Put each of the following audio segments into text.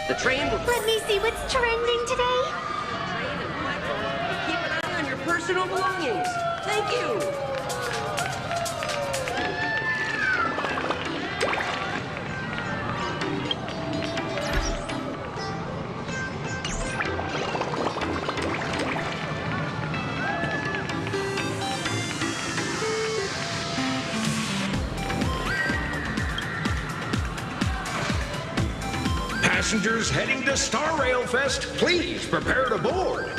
The train will... Let me see what's trending today. Train and platform. Keep an eye on your personal belongings. Thank you. Passengers heading to Star Rail Fest, please prepare to board.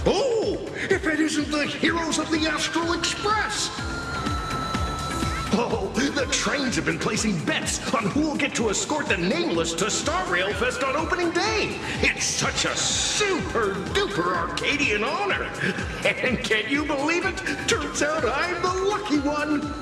Oh, if it isn't the heroes of the Astral Express! Oh, the trains have been placing bets on who will get to escort the Nameless to Star Rail Fest on opening day. It's such a super-duper Arcadian honor. And can you believe it? Turns out I'm the lucky one.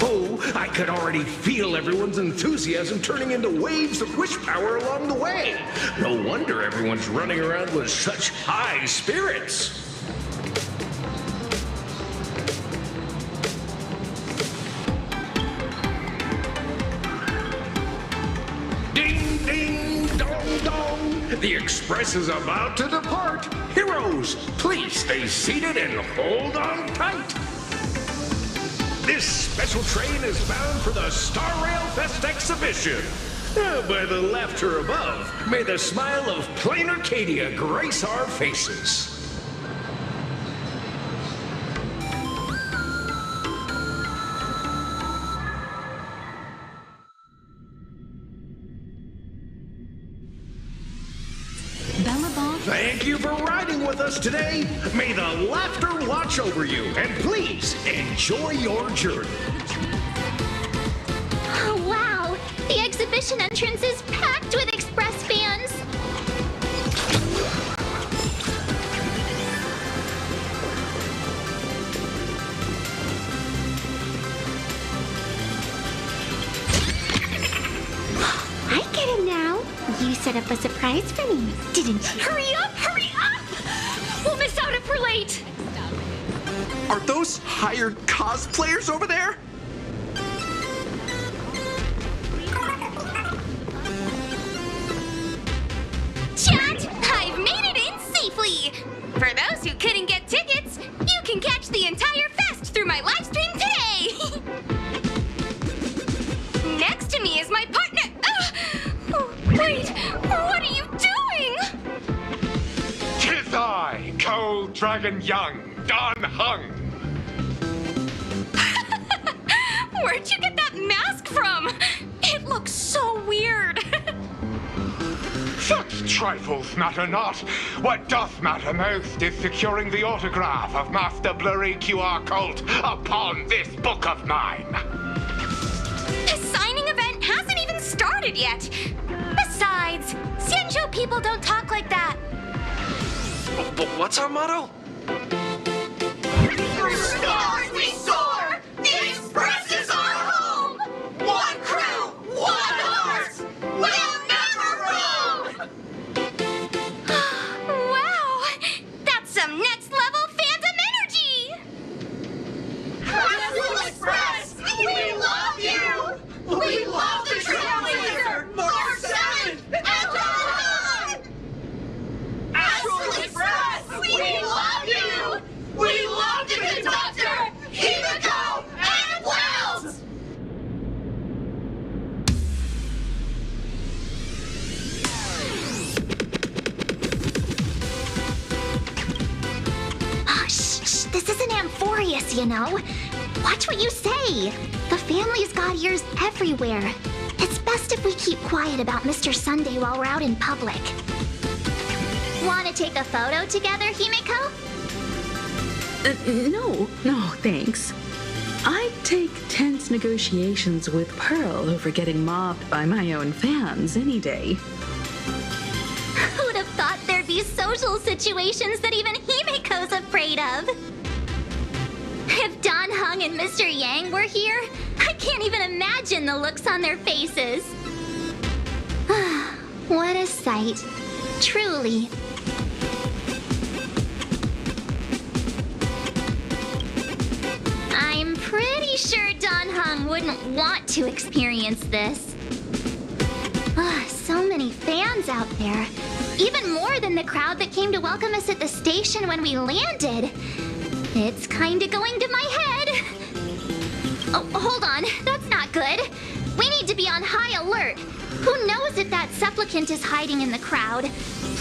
Oh, I could already feel everyone's enthusiasm turning into waves of wish power along the way. No wonder everyone's running around with such high spirits. Ding, ding, dong, dong. The express is about to depart. Heroes, please stay seated and hold on tight. This special train is bound for the Star Rail Fest exhibition. By the laughter above, may the smile of plain Arcadia grace our faces. Thank you for riding with us today. May the laughter watch over you, and please enjoy your journey. Oh, wow! The exhibition entrance is packed with Express fans. I get it now. You set up a surprise for me, didn't you? Hurry up! Hurry up! We'll miss out if we're late! Are those hired cosplayers over there? Chat! I've made it in safely! For those who couldn't get tickets, you can catch the entire fest through my live stream today! Next to me is my partner... Oh, wait, what are you doing? 'Tis I, Cold Dragon Young, Dan Heng. Where'd you get that mask from? It looks so weird. Such trifles matter not. What doth matter most is securing the autograph of Master Blurry QR Colt upon this book of mine. The signing event hasn't even started yet. Besides, Xianzhou people don't talk like that. What's our motto? Through stars we soar! The Express is our home! One crew, one heart! We'll never roam! Wow! That's some next level fandom energy! Astral Express! We love you! We love the Trailblazer! March 7th! And on! Astral Express! We love you! We love the conductor! Himiko and Wells! Oh, shh, this isn't Amphorius, you know. Watch what you say. The family's got ears everywhere. It's best if we keep quiet about Mr. Sunday while we're out in public. Want to take a photo together, Himiko? No, thanks. I'd take tense negotiations with Pearl over getting mobbed by my own fans any day. Who'd have thought there'd be social situations that even Himiko's afraid of? If Dan Heng and Mr. Yang were here, I can't even imagine the looks on their faces. What a sight. Truly. I'm pretty sure Dan Heng wouldn't want to experience this. So many fans out there. Even more than the crowd that came to welcome us at the station when we landed. It's kinda going to my head. Oh, hold on. That's not good. We need to be on high alert. Who knows if that supplicant is hiding in the crowd,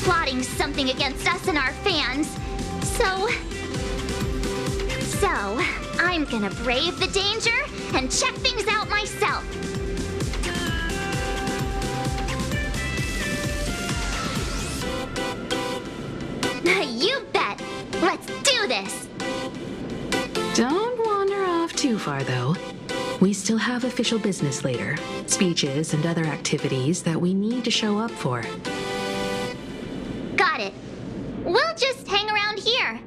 plotting something against us and our fans. So, I'm gonna brave the danger and check things out myself. You bet. Let's do this. Don't wander off too far, though. We still have official business later, speeches and other activities that we need to show up for. Got it. We'll just hang around here.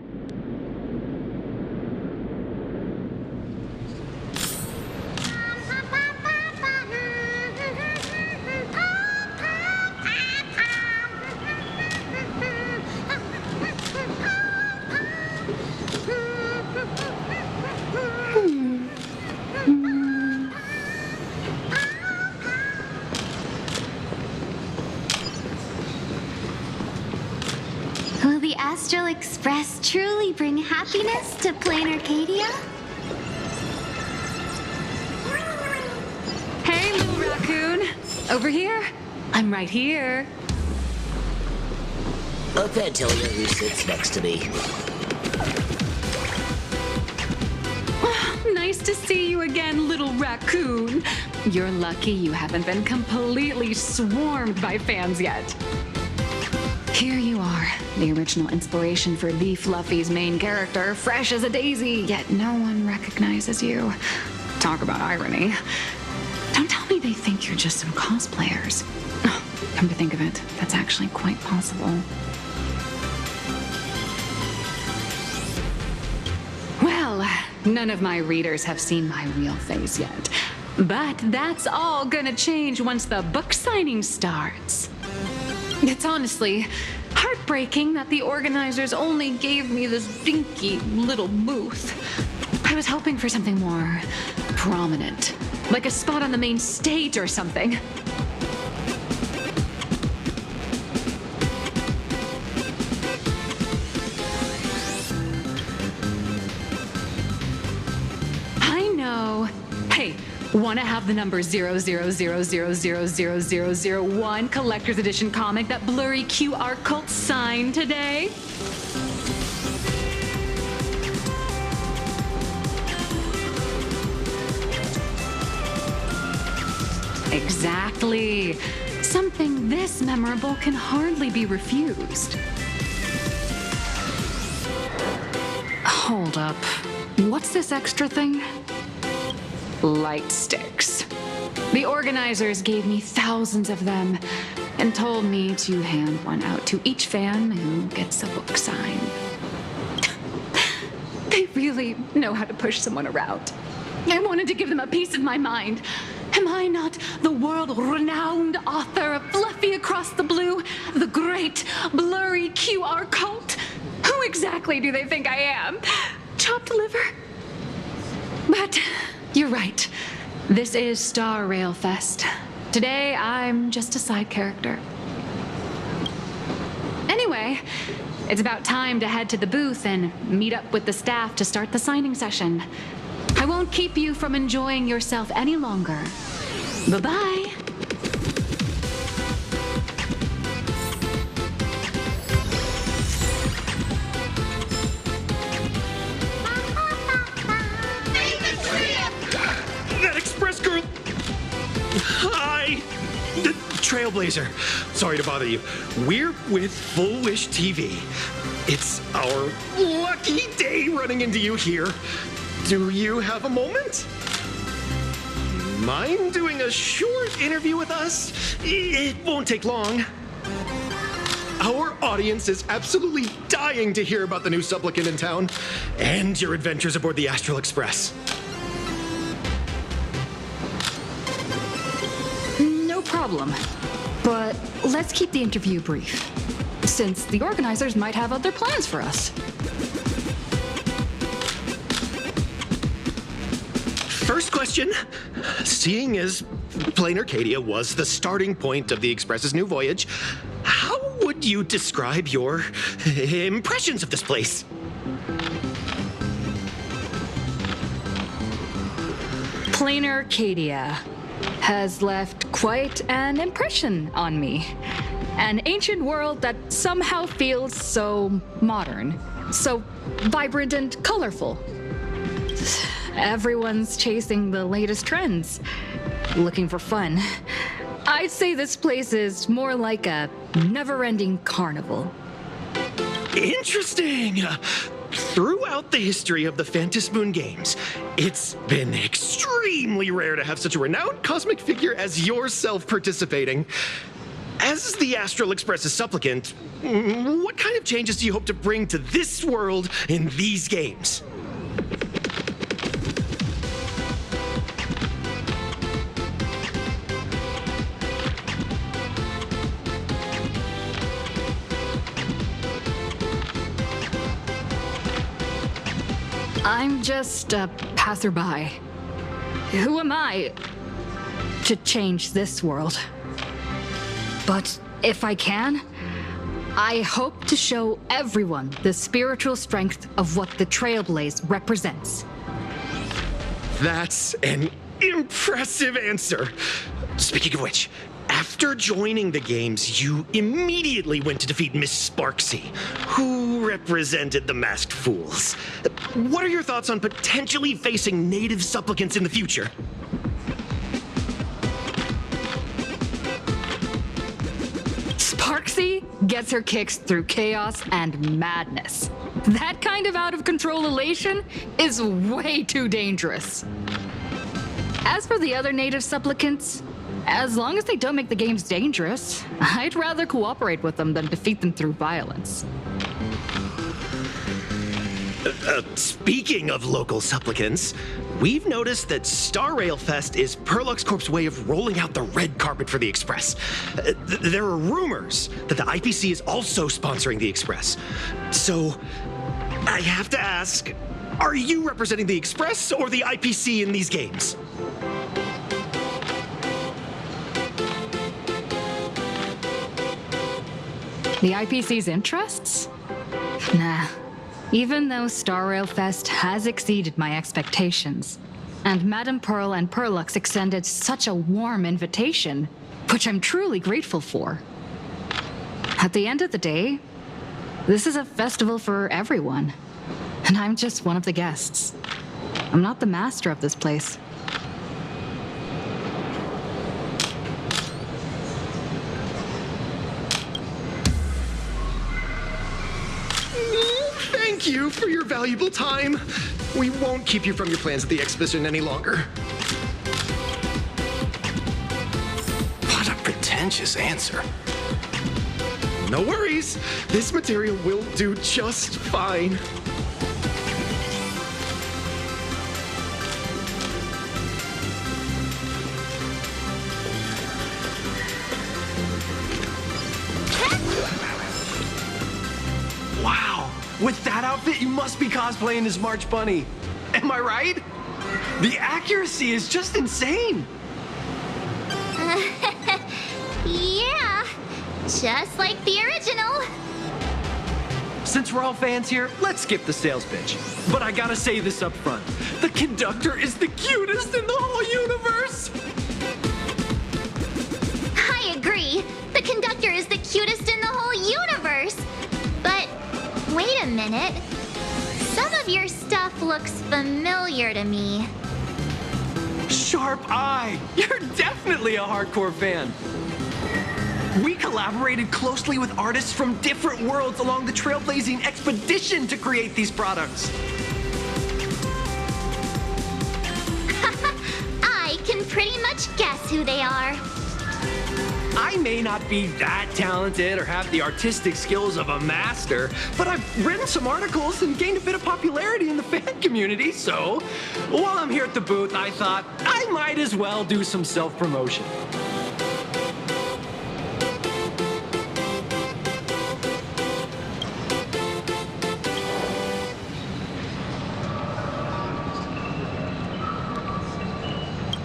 Will the Astral Express truly bring happiness to Plain Arcadia? Hey, little raccoon. Over here. I'm right here. A Phantelia who sits next to me. Nice to see you again, little raccoon. You're lucky you haven't been completely swarmed by fans yet. Here you are, the original inspiration for the Fluffy's main character, fresh as a daisy, yet no one recognizes you. Talk about irony. Don't tell me they think you're just some cosplayers. Come to think of it, that's actually quite possible. Well, none of my readers have seen my real face yet. But that's all gonna change once the book signing starts. It's honestly heartbreaking that the organizers only gave me this dinky little booth. I was hoping for something more prominent, like a spot on the main stage or something. I know. Hey, want to have the number 000000001 collector's edition comic that Blurry QR Cult signed today? Exactly. Something this memorable can hardly be refused. Hold up. What's this extra thing? Light sticks. The organizers gave me thousands of them and told me to hand one out to each fan who gets a book signed. They really know how to push someone around. I wanted to give them a piece of my mind. Am I not the world-renowned author of Fluffy Across the Blue, the great Blurry QR Cult? Who exactly do they think I am? Chopped liver? But you're right. This is Star Rail Fest. Today, I'm just a side character. Anyway, it's about time to head to the booth and meet up with the staff to start the signing session. I won't keep you from enjoying yourself any longer. Bye-bye. That express girl! Hi! The Trailblazer. Sorry to bother you. We're with Full Wish TV. It's our lucky day running into you here. Do you have a moment? Mind doing a short interview with us? It won't take long. Our audience is absolutely dying to hear about the new supplicant in town and your adventures aboard the Astral Express. No problem. But let's keep the interview brief, since the organizers might have other plans for us. First question, seeing as Plain Arcadia was the starting point of the Express's new voyage, how would you describe your impressions of this place? Plain Arcadia has left quite an impression on me. An ancient world that somehow feels so modern, so vibrant and colorful. Everyone's chasing the latest trends, looking for fun. I'd say this place is more like a never-ending carnival. Interesting! Throughout the history of the Phantasmoon games, it's been extremely rare to have such a renowned cosmic figure as yourself participating. As the Astral Express's supplicant, what kind of changes do you hope to bring to this world in these games? I'm just a passerby. Who am I to change this world? But if I can, I hope to show everyone the spiritual strength of what the Trailblaze represents. That's an impressive answer. Speaking of which, after joining the games, you immediately went to defeat Miss Sparksy, who represented the Masked Fools. What are your thoughts on potentially facing native supplicants in the future? Sparksy gets her kicks through chaos and madness. That kind of out-of-control elation is way too dangerous. As for the other native supplicants, as long as they don't make the games dangerous, I'd rather cooperate with them than defeat them through violence. Speaking of local supplicants, we've noticed that Star Rail Fest is Perlux Corp's way of rolling out the red carpet for the Express. There are rumors that the IPC is also sponsoring the Express. So, I have to ask, are you representing the Express or the IPC in these games? The IPC's interests? Nah. Even though Star Rail Fest has exceeded my expectations, and Madame Pearl and Perlux extended such a warm invitation, which I'm truly grateful for. At the end of the day, this is a festival for everyone, and I'm just one of the guests. I'm not the master of this place. Thank you for your valuable time. We won't keep you from your plans at the exhibition any longer. What a pretentious answer. No worries. This material will do just fine. Wow, with that outfit, you must be cosplaying as March Bunny. Am I right? The accuracy is just insane. Yeah, just like the original. Since we're all fans here, let's skip the sales pitch. But I gotta say this up front. The conductor is the cutest in the whole universe. I agree. The conductor is the cutest in the whole universe. But wait a minute. Some of your stuff looks familiar to me. Sharp eye. You're definitely a hardcore fan. We collaborated closely with artists from different worlds along the trailblazing expedition to create these products. I can pretty much guess who they are. I may not be that talented or have the artistic skills of a master, but I've written some articles and gained a bit of popularity in the fan community, so while I'm here at the booth, I thought I might as well do some self-promotion.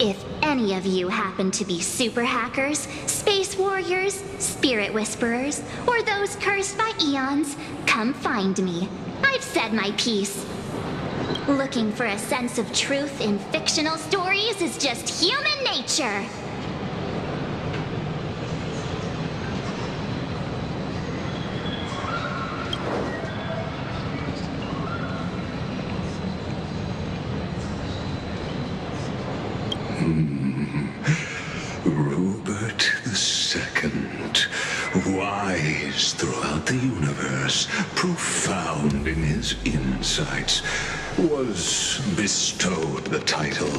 If any of you happen to be super hackers, space warriors, spirit whisperers, or those cursed by eons, come find me. I've said my piece. Looking for a sense of truth in fictional stories is just human nature. Rupert II, wise throughout the universe, profound in his insights, was bestowed the title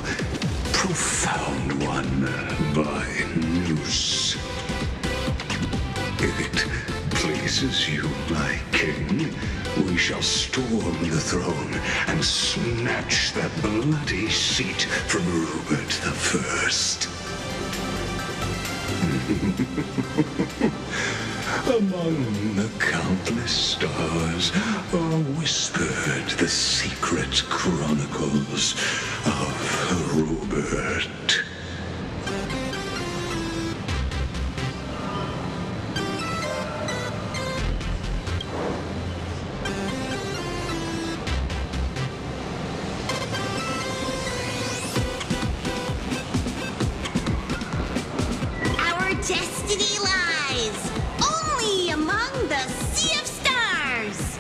Profound One by Nous. If it pleases you, my king, we shall storm the throne and snatch that bloody seat from Rupert I. Among the countless stars are whispered the secret chronicles of Rupert. Our destiny lies only among the Sea of Stars.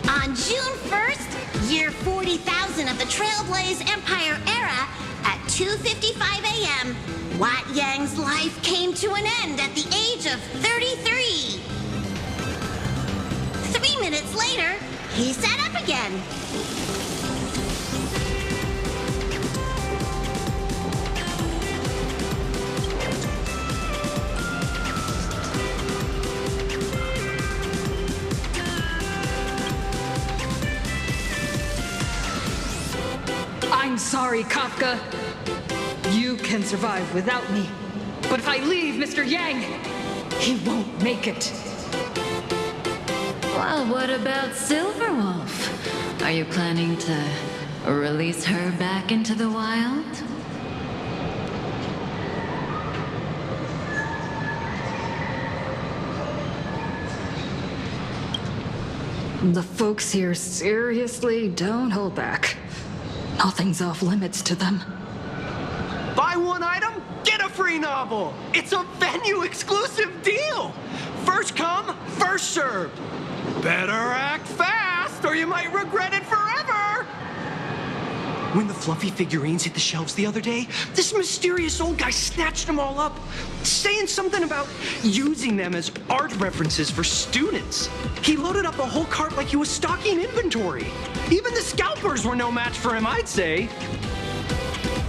On June 1st, year 40,000 of the Trailblaze Empire era, at 2:55 a.m., Wat Yang's life came to an end at the age of 33. 3 minutes later, he sat up again. I'm sorry, Kafka. You can survive without me. But if I leave Mr. Yang, he won't make it. Well, what about Silverwolf? Are you planning to release her back into the wild? The folks here seriously don't hold back. Nothing's off limits to them. Buy one item, get a free novel. It's a venue exclusive deal. First come, first served. Better act fast or you might regret it forever. When the fluffy figurines hit the shelves the other day, this mysterious old guy snatched them all up, saying something about using them as art references for students. He loaded up a whole cart like he was stocking inventory. Even the scalpers were no match for him, I'd say.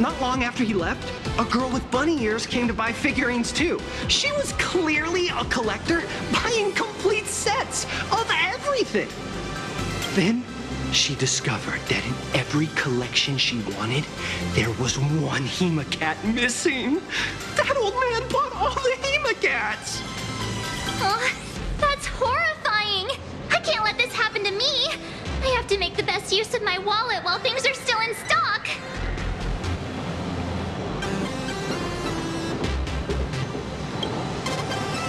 Not long after he left, a girl with bunny ears came to buy figurines too. She was clearly a collector, buying complete sets of everything. Then she discovered that in every collection she wanted, there was one Hemacats missing. That old man bought all the Hemacats. Oh, that's horrifying. I can't let this happen to me. I have to make the best use of my wallet while things are still in stock.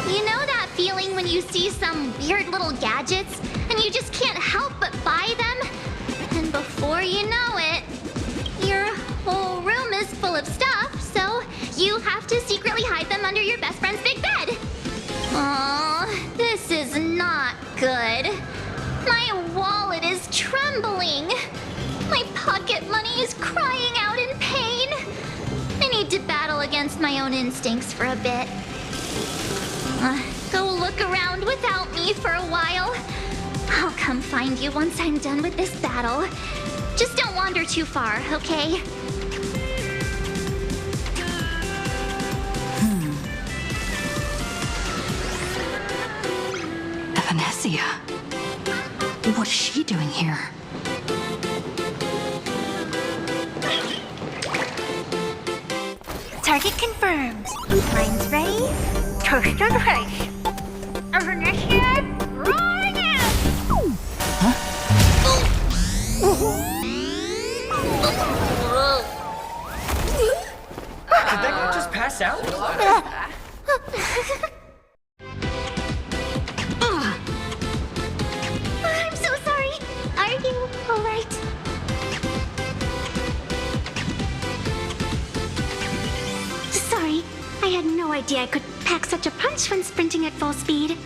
You know that feeling when you see some weird little gadgets and you just can't help but buy them? And before you know it, your whole room is full of stuff, so you have to secretly hide them under your best friend's big bed. Aw, this is not good. My wallet is trembling. My pocket money is crying out in pain. I need to battle against my own instincts for a bit. Go look around without me for a while. I'll come find you once I'm done with this battle. Just don't wander too far, okay? Venetia. What's she doing here? Target confirmed. Mine's ready. Toast on face. Venetia, rolling out! pass out? I'm so sorry. Are you alright? Sorry, I had no idea I could pack such a punch when sprinting at full speed.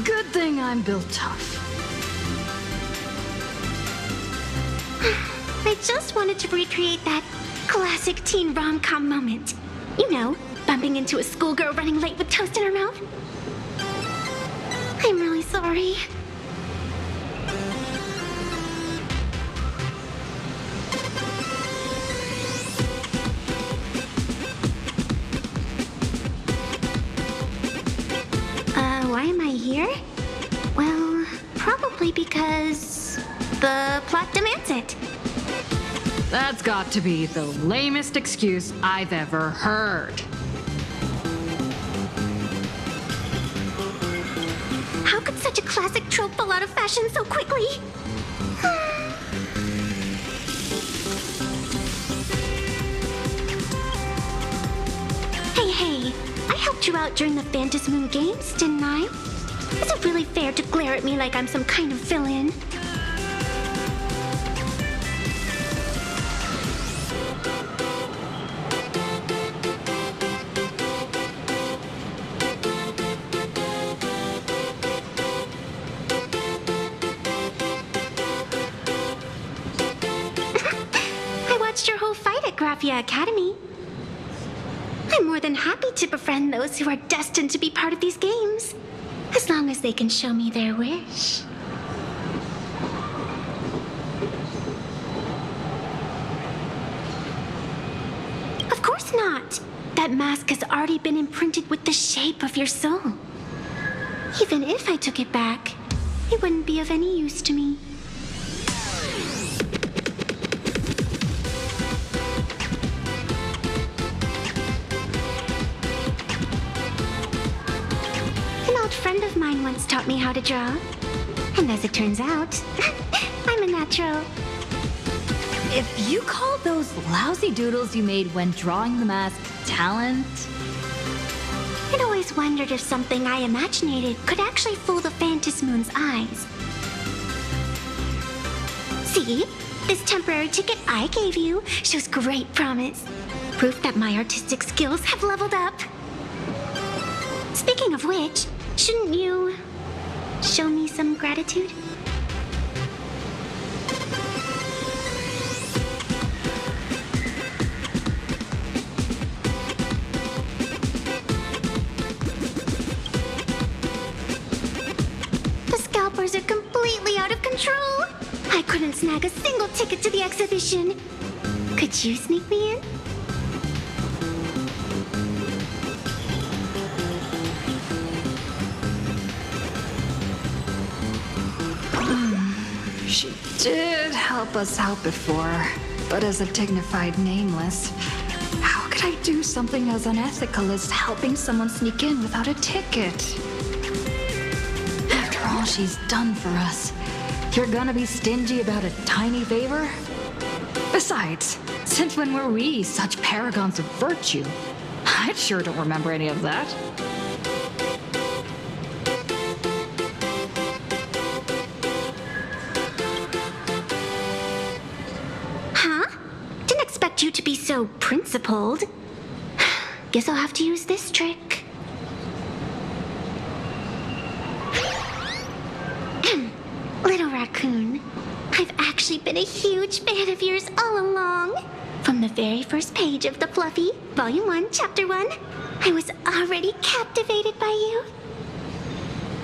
Good thing I'm built tough. I just wanted to recreate that classic teen rom-com moment. You know, bumping into a schoolgirl running late with toast in her mouth. I'm really sorry. Why am I here? Well, probably because the plot demands it. That's got to be the lamest excuse I've ever heard. How could such a classic trope fall out of fashion so quickly? Hey, I helped you out during the Phantasmoon Games, didn't I? Is it really fair to glare at me like I'm some kind of villain? I watched your whole fight at Graphia Academy. I'm more than happy to befriend those who are destined to be part of these games, as long as they can show me their wish. Of course not. That mask has already been imprinted with the shape of your soul. Even if I took it back, it wouldn't be of any use to me. An old friend of mine once taught me how to draw. And as it turns out, I'm a natural. If you call those lousy doodles you made when drawing the mask talent... I'd always wondered if something I imaginated could actually fool the Phantasmoon's eyes. See? This temporary ticket I gave you shows great promise. Proof that my artistic skills have leveled up. Speaking of which, shouldn't you show me some gratitude? The scalpers are completely out of control. I couldn't snag a single ticket to the exhibition. Could you sneak me in? She did help us out before, but as a dignified nameless, how could I do something as unethical as helping someone sneak in without a ticket? After all she's done for us, you're gonna be stingy about a tiny favor? Besides, since when were we such paragons of virtue? I sure don't remember any of that. Huh? Didn't expect you to be so principled. Guess I'll have to use this trick. Little raccoon, I've actually been a huge fan of yours all along. From the very first page of The Fluffy, Volume 1, Chapter 1, I was already captivated by you.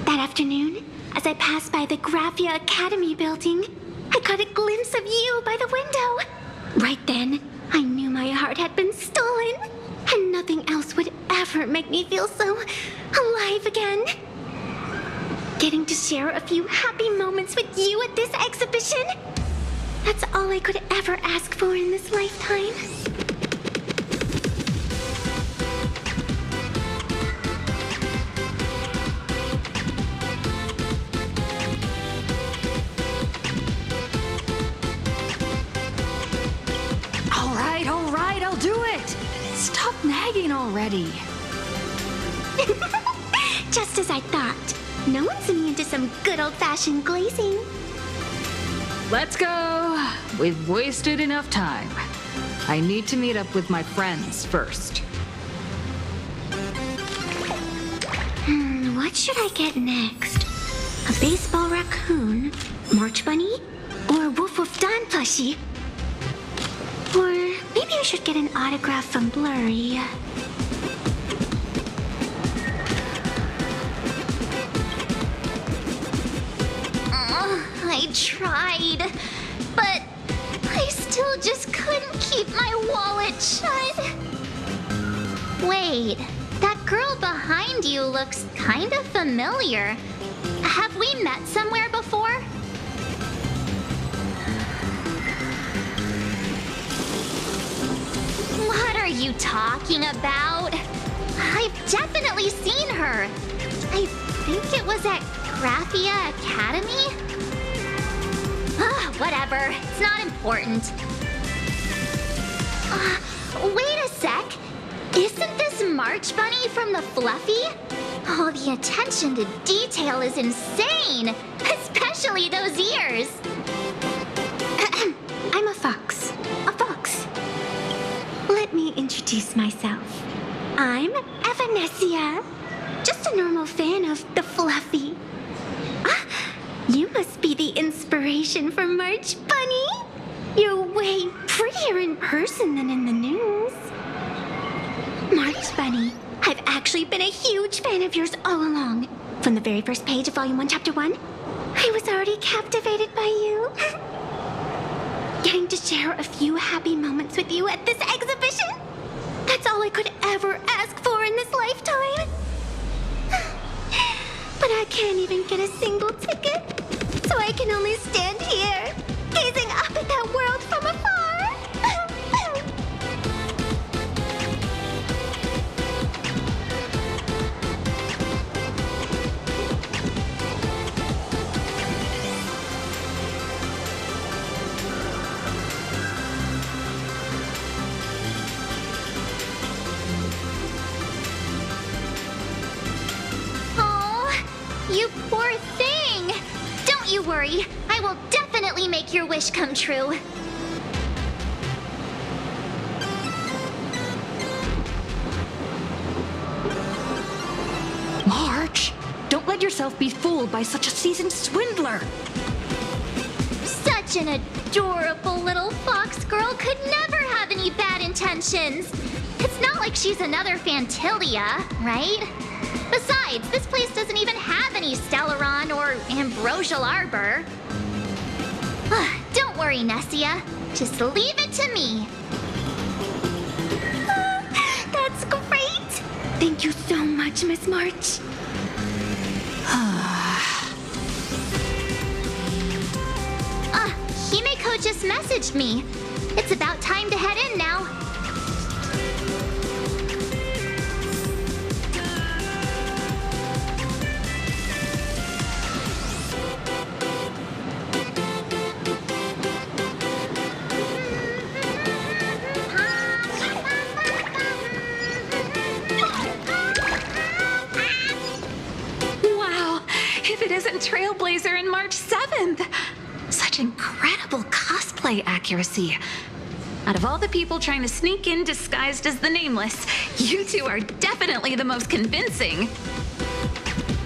That afternoon, as I passed by the Graphia Academy building, I caught a glimpse of you by the window. Right then, I knew my heart had been stolen, and nothing else would ever make me feel so alive again. Getting to share a few happy moments with you at this exhibition, that's all I could ever ask for in this lifetime. All right, I'll do it. already. Just as I thought. No one's immune to some good old-fashioned glazing. Let's go. We've wasted enough time. I need to meet up with my friends first. What should I get next? A baseball raccoon? March Bunny? Or a Woof Woof Dawn plushie? Or maybe I should get an autograph from Blurry. I tried, but I still just couldn't keep my wallet shut. Wait, that girl behind you looks kind of familiar. Have we met somewhere before? What are you talking about? I've definitely seen her. I think it was at Graphia Academy? Whatever, it's not important. Wait a sec. Isn't this March Bunny from the Fluffy? Oh, the attention to detail is insane, especially those ears. I'm a fox. A fox. Let me introduce myself. I'm Evanescia. Just a normal fan of the Fluffy. You must be the inspiration for March Bunny. You're way prettier in person than in the news. March Bunny, I've actually been a huge fan of yours all along. From the very first page of Volume 1, Chapter 1, I was already captivated by you. Getting to share a few happy moments with you at this exhibition, that's all I could ever ask for in this lifetime. But I can't even get a single ticket, so I can only stand here, gazing up at that world from afar. You poor thing! Don't you worry. I will definitely make your wish come true. March, don't let yourself be fooled by such a seasoned swindler. Such an adorable little fox girl could never have any bad intentions. It's not like she's another Fantilia, right? Besides, this place doesn't even have any Stellaron or Ambrosial Arbor. Don't worry, Nessia. Just leave it to me. That's great! Thank you so much, Miss March. Himeko just messaged me. It's about time to head in now. Trailblazer and March 7th. Such incredible cosplay accuracy. Out of all the people trying to sneak in disguised as the Nameless, you two are definitely the most convincing.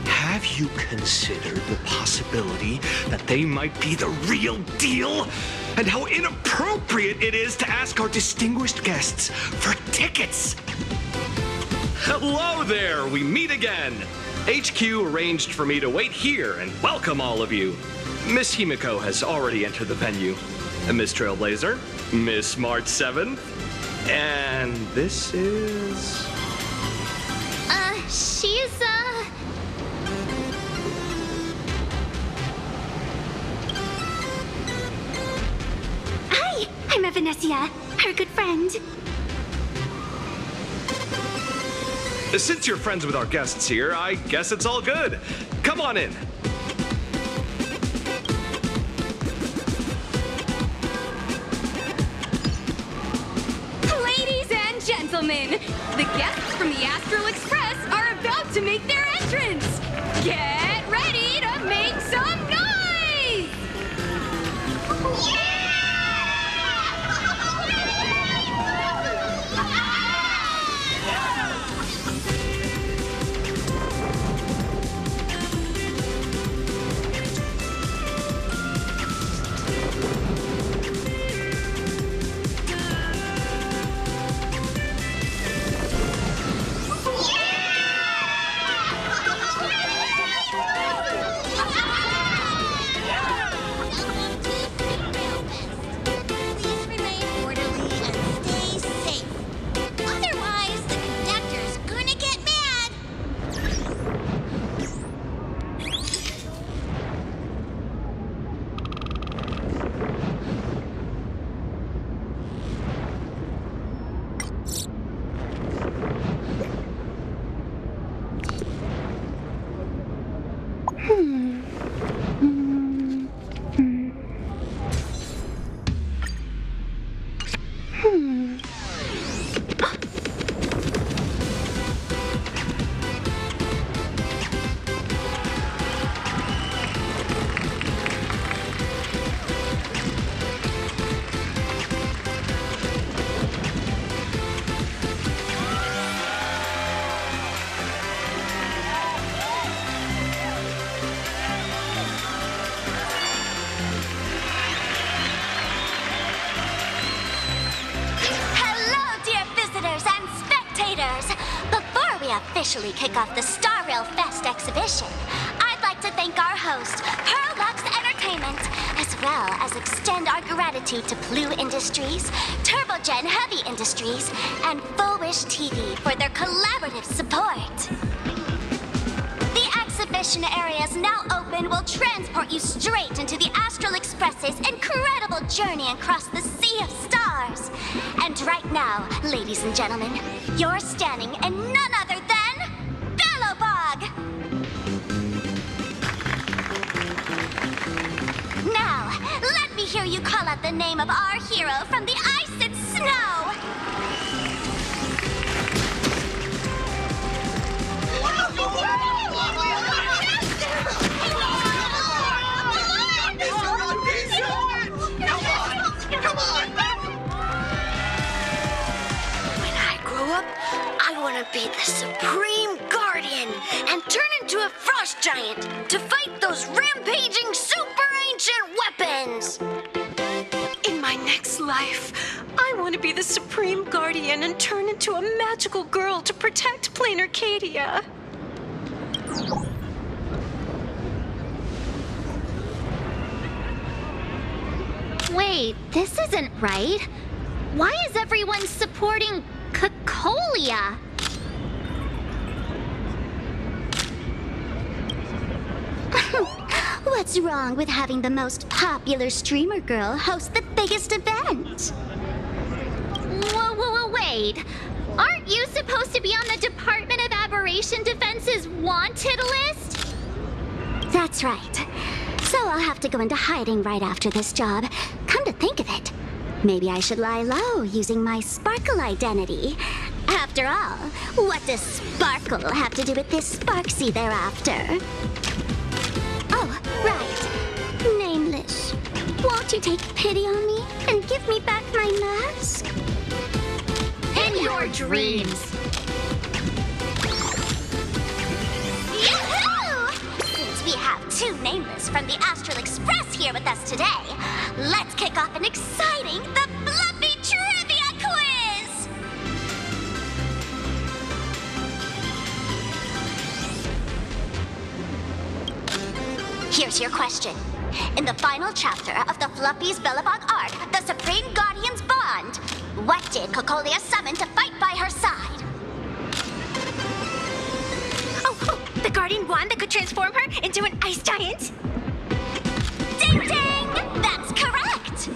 Have you considered the possibility that they might be the real deal? And how inappropriate it is to ask our distinguished guests for tickets? Hello there, we meet again. HQ arranged for me to wait here and welcome all of you. Miss Himeko has already entered the venue. Miss Trailblazer, Miss March 7th, and this is... She's, Hi, I'm Evanescia, her good friend. Since you're friends with our guests here, I guess it's all good. Come on in. Ladies and gentlemen, gentlemen, the guests from the Astral Express are about to make their entrance. Get ready to make some noise! Please remain orderly and stay safe. Otherwise, the conductor's gonna get mad. Hello, dear visitors and spectators! Before we officially kick off the Star Rail Fest exhibition, I'd like to thank our host, Pearlux Entertainment, as well as extend our gratitude to Blue Industries, Turbogen Heavy Industries, and Full Wish TV for their collaborative support. The exhibition area is now open will transport you straight into the Astral Express's incredible journey across the Sea of Stars. And right now, ladies and gentlemen, you're standing in none other than Bellowbog! Now, let me hear you call out the name of our hero from the ice and snow! When I grow up, I want to be the Supreme Guardian and turn into a frost giant to fight those rampaging super ancient weapons. In my next life, I want to be the Supreme Guardian and turn into a magical girl to protect Plain Arcadia. Wait, this isn't right. Why is everyone supporting Cocolia? What's wrong with having the most popular streamer girl host the biggest event? Whoa, wait. Aren't you supposed to be on the Department of Aberration Defense's wanted list? That's right. So I'll have to go into hiding right after this job. Come to think of it, maybe I should lie low using my Sparkle identity. After all, what does Sparkle have to do with this Sparksy thereafter? Oh, right. Nameless. Won't you take pity on me and give me back my mask? In your dreams. Yahoo! Since we have two Nameless from the Astral Express here with us today, let's kick off an exciting The Fluffy Trivia Quiz! Here's your question. In the final chapter of the Fluffy's Bellowbog arc, The Supreme Guardian's Bond, what did Cocolia summon to fight by her side? Oh, the Guardian Wand that could transform her into an ice giant? Ding ding! That's correct!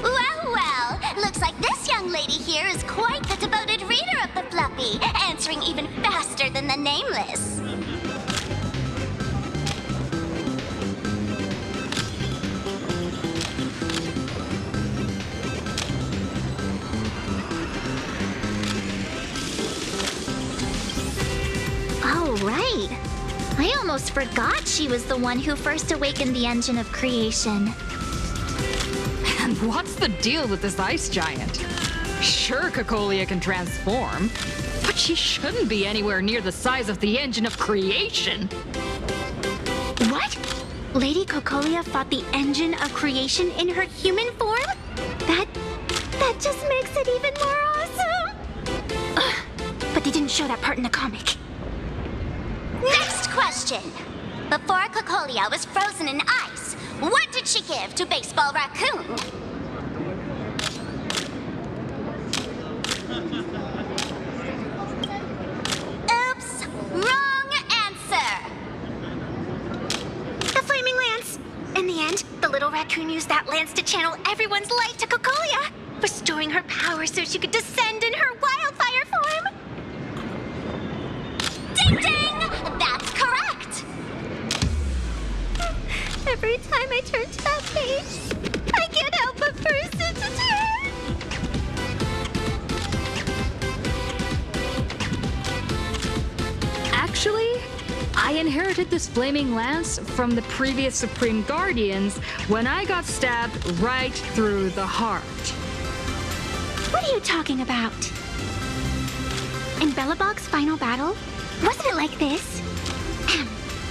Well, looks like this young lady here is quite the devoted reader of the Fluffy, answering even faster than the Nameless. I almost forgot she was the one who first awakened the engine of creation. And what's the deal with this ice giant? Sure, Cocolia can transform, but she shouldn't be anywhere near the size of the engine of creation. What? Lady Cocolia fought the engine of creation in her human form? That just makes it even more awesome! Ugh, but they didn't show that part in the comic. Next question. Before Cocolia was frozen in ice, what did she give to Baseball Raccoon? Oops, wrong answer. The Flaming Lance! In the end, the little raccoon used that lance to channel everyone's light to Cocolia, restoring her power so she could descend in her wildfire form. Ding ding! That's correct! Every time I turn to that page, I can't help but burst into tears. Actually, I inherited this flaming lance from the previous Supreme Guardians when I got stabbed right through the heart. What are you talking about? In Belobog's final battle, wasn't it like this?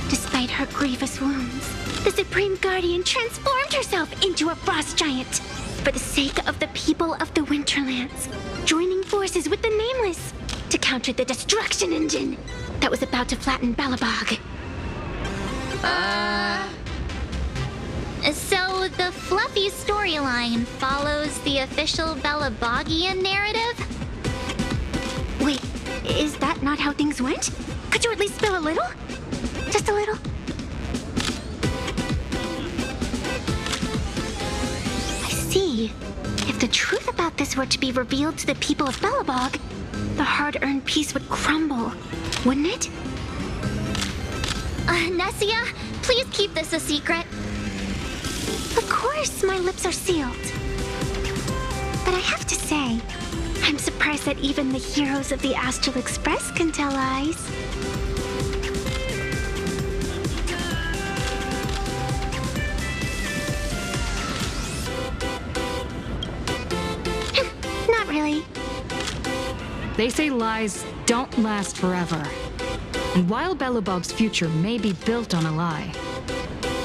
Despite her grievous wounds, the Supreme Guardian transformed herself into a frost giant for the sake of the people of the Winterlands, joining forces with the Nameless to counter the destruction engine that was about to flatten Belobog. So the fluffy storyline follows the official Belabogian narrative? Wait, is that not how things went? Could you at least spill a little? Just a little? I see. If the truth about this were to be revealed to the people of Belobog, the hard-earned peace would crumble, wouldn't it? Nessia, please keep this a secret. Of course, my lips are sealed. But I have to say, I'm surprised that even the heroes of the Astral Express can tell lies. Not really. They say lies don't last forever. And while Belobog's future may be built on a lie,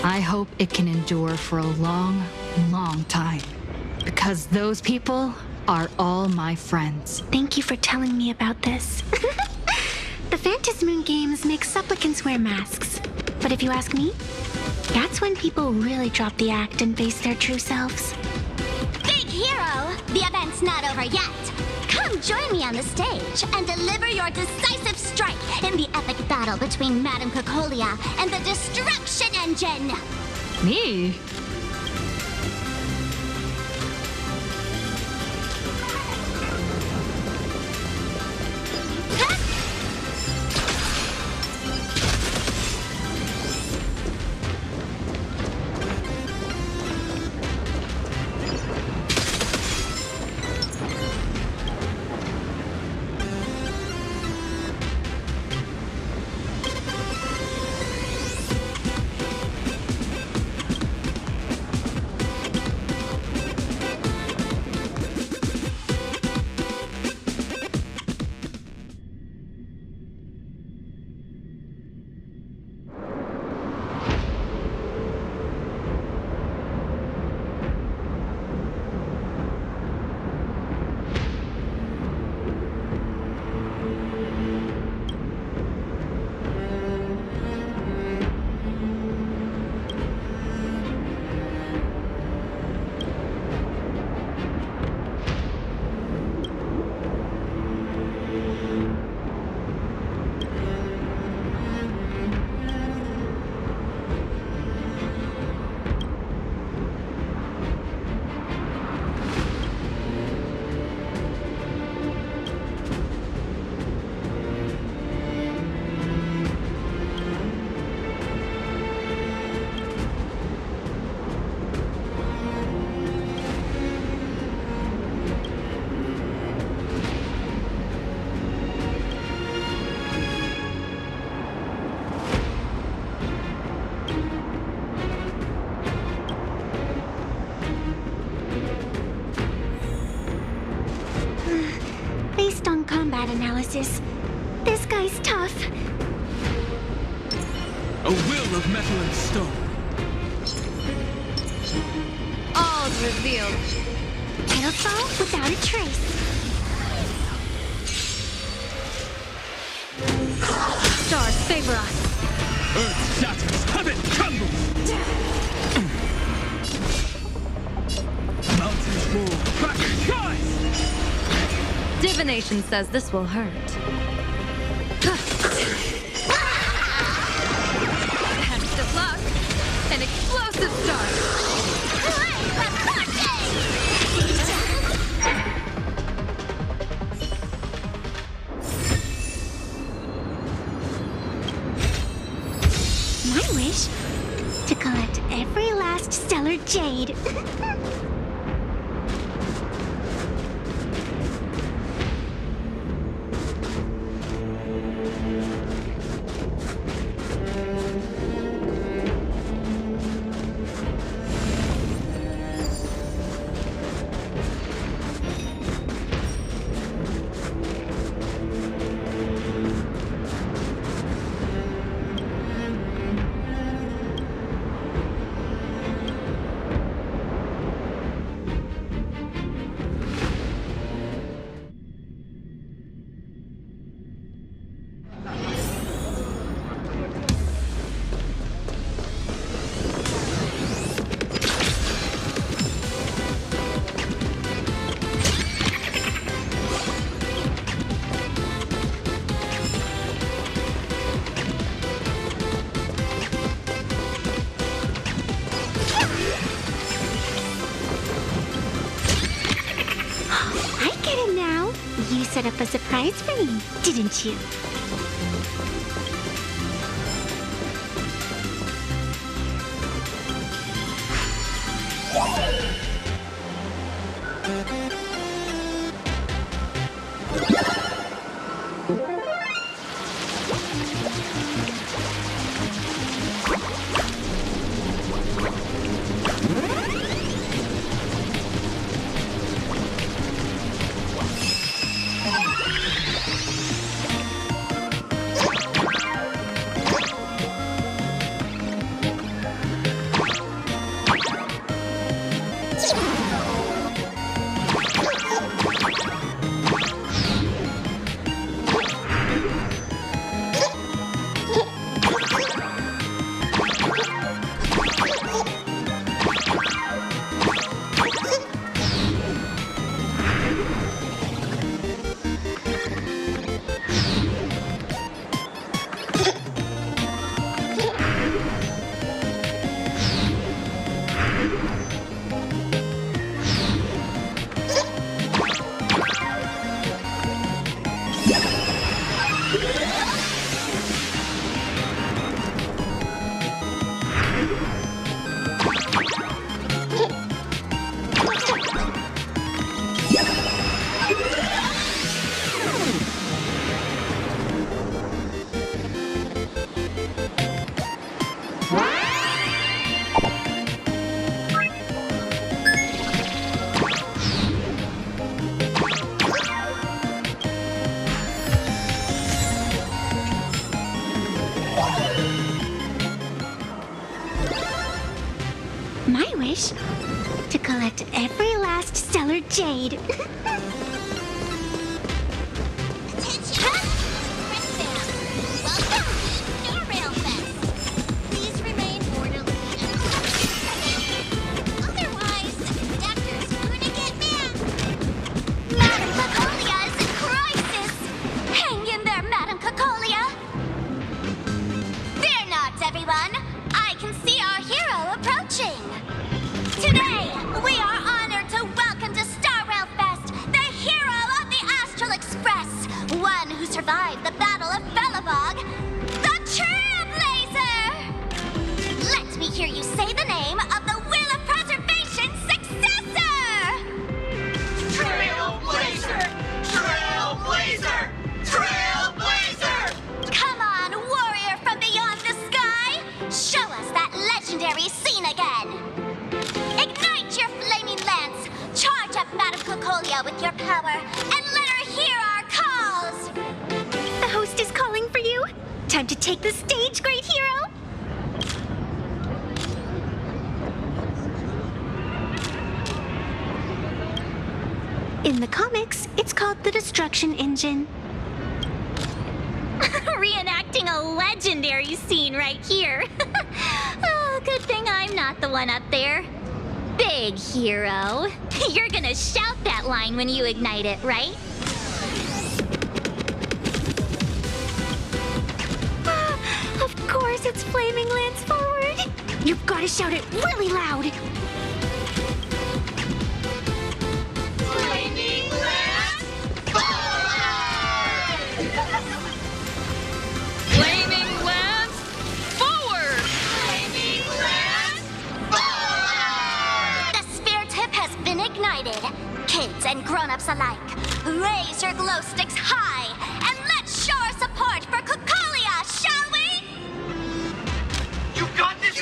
I hope it can endure for a long, long time. Because those people are all my friends. Thank you for telling me about this. The Phantasmoon games make supplicants wear masks. But if you ask me, that's when people really drop the act and face their true selves. Big hero, the event's not over yet. Come join me on the stage and deliver your decisive strike in the epic battle between Madame Cocolia and the Destruction Engine. Me? that analysis. This guy's tough. A will of metal and stone. All's revealed. It'll fall without a trace. Stars favor us. Earth shatters, heaven trembles. Mountains roar, cracking skies. Divination says this will hurt. Best of luck. An explosive start. My wish? To collect every last stellar jade. You set up a surprise for me, didn't you? My wish? To collect every last stellar jade. Survived the Battle of Belobog, the Trailblazer! Let me hear you say the name of the Will of Preservation's successor! Trailblazer! Trailblazer! Trailblazer! Come on, warrior from beyond the sky! Show us that legendary scene again! Ignite your flaming lance! Charge up Madame Cocolia with your power, and let her hear our calls! Time to take the stage, great hero! In the comics, it's called the Destruction Engine. Reenacting a legendary scene right here. Oh, good thing I'm not the one up there. Big hero. You're gonna shout that line when you ignite it, right? Of course, it's Flaming Lance forward. You've got to shout it really loud. Flaming Lance forward! Flaming Lance forward! Flaming Lance forward! The spare tip has been ignited. Kids and grown-ups alike, raise your glow sticks high and let's show our support for Cocolia, shall we? You got this,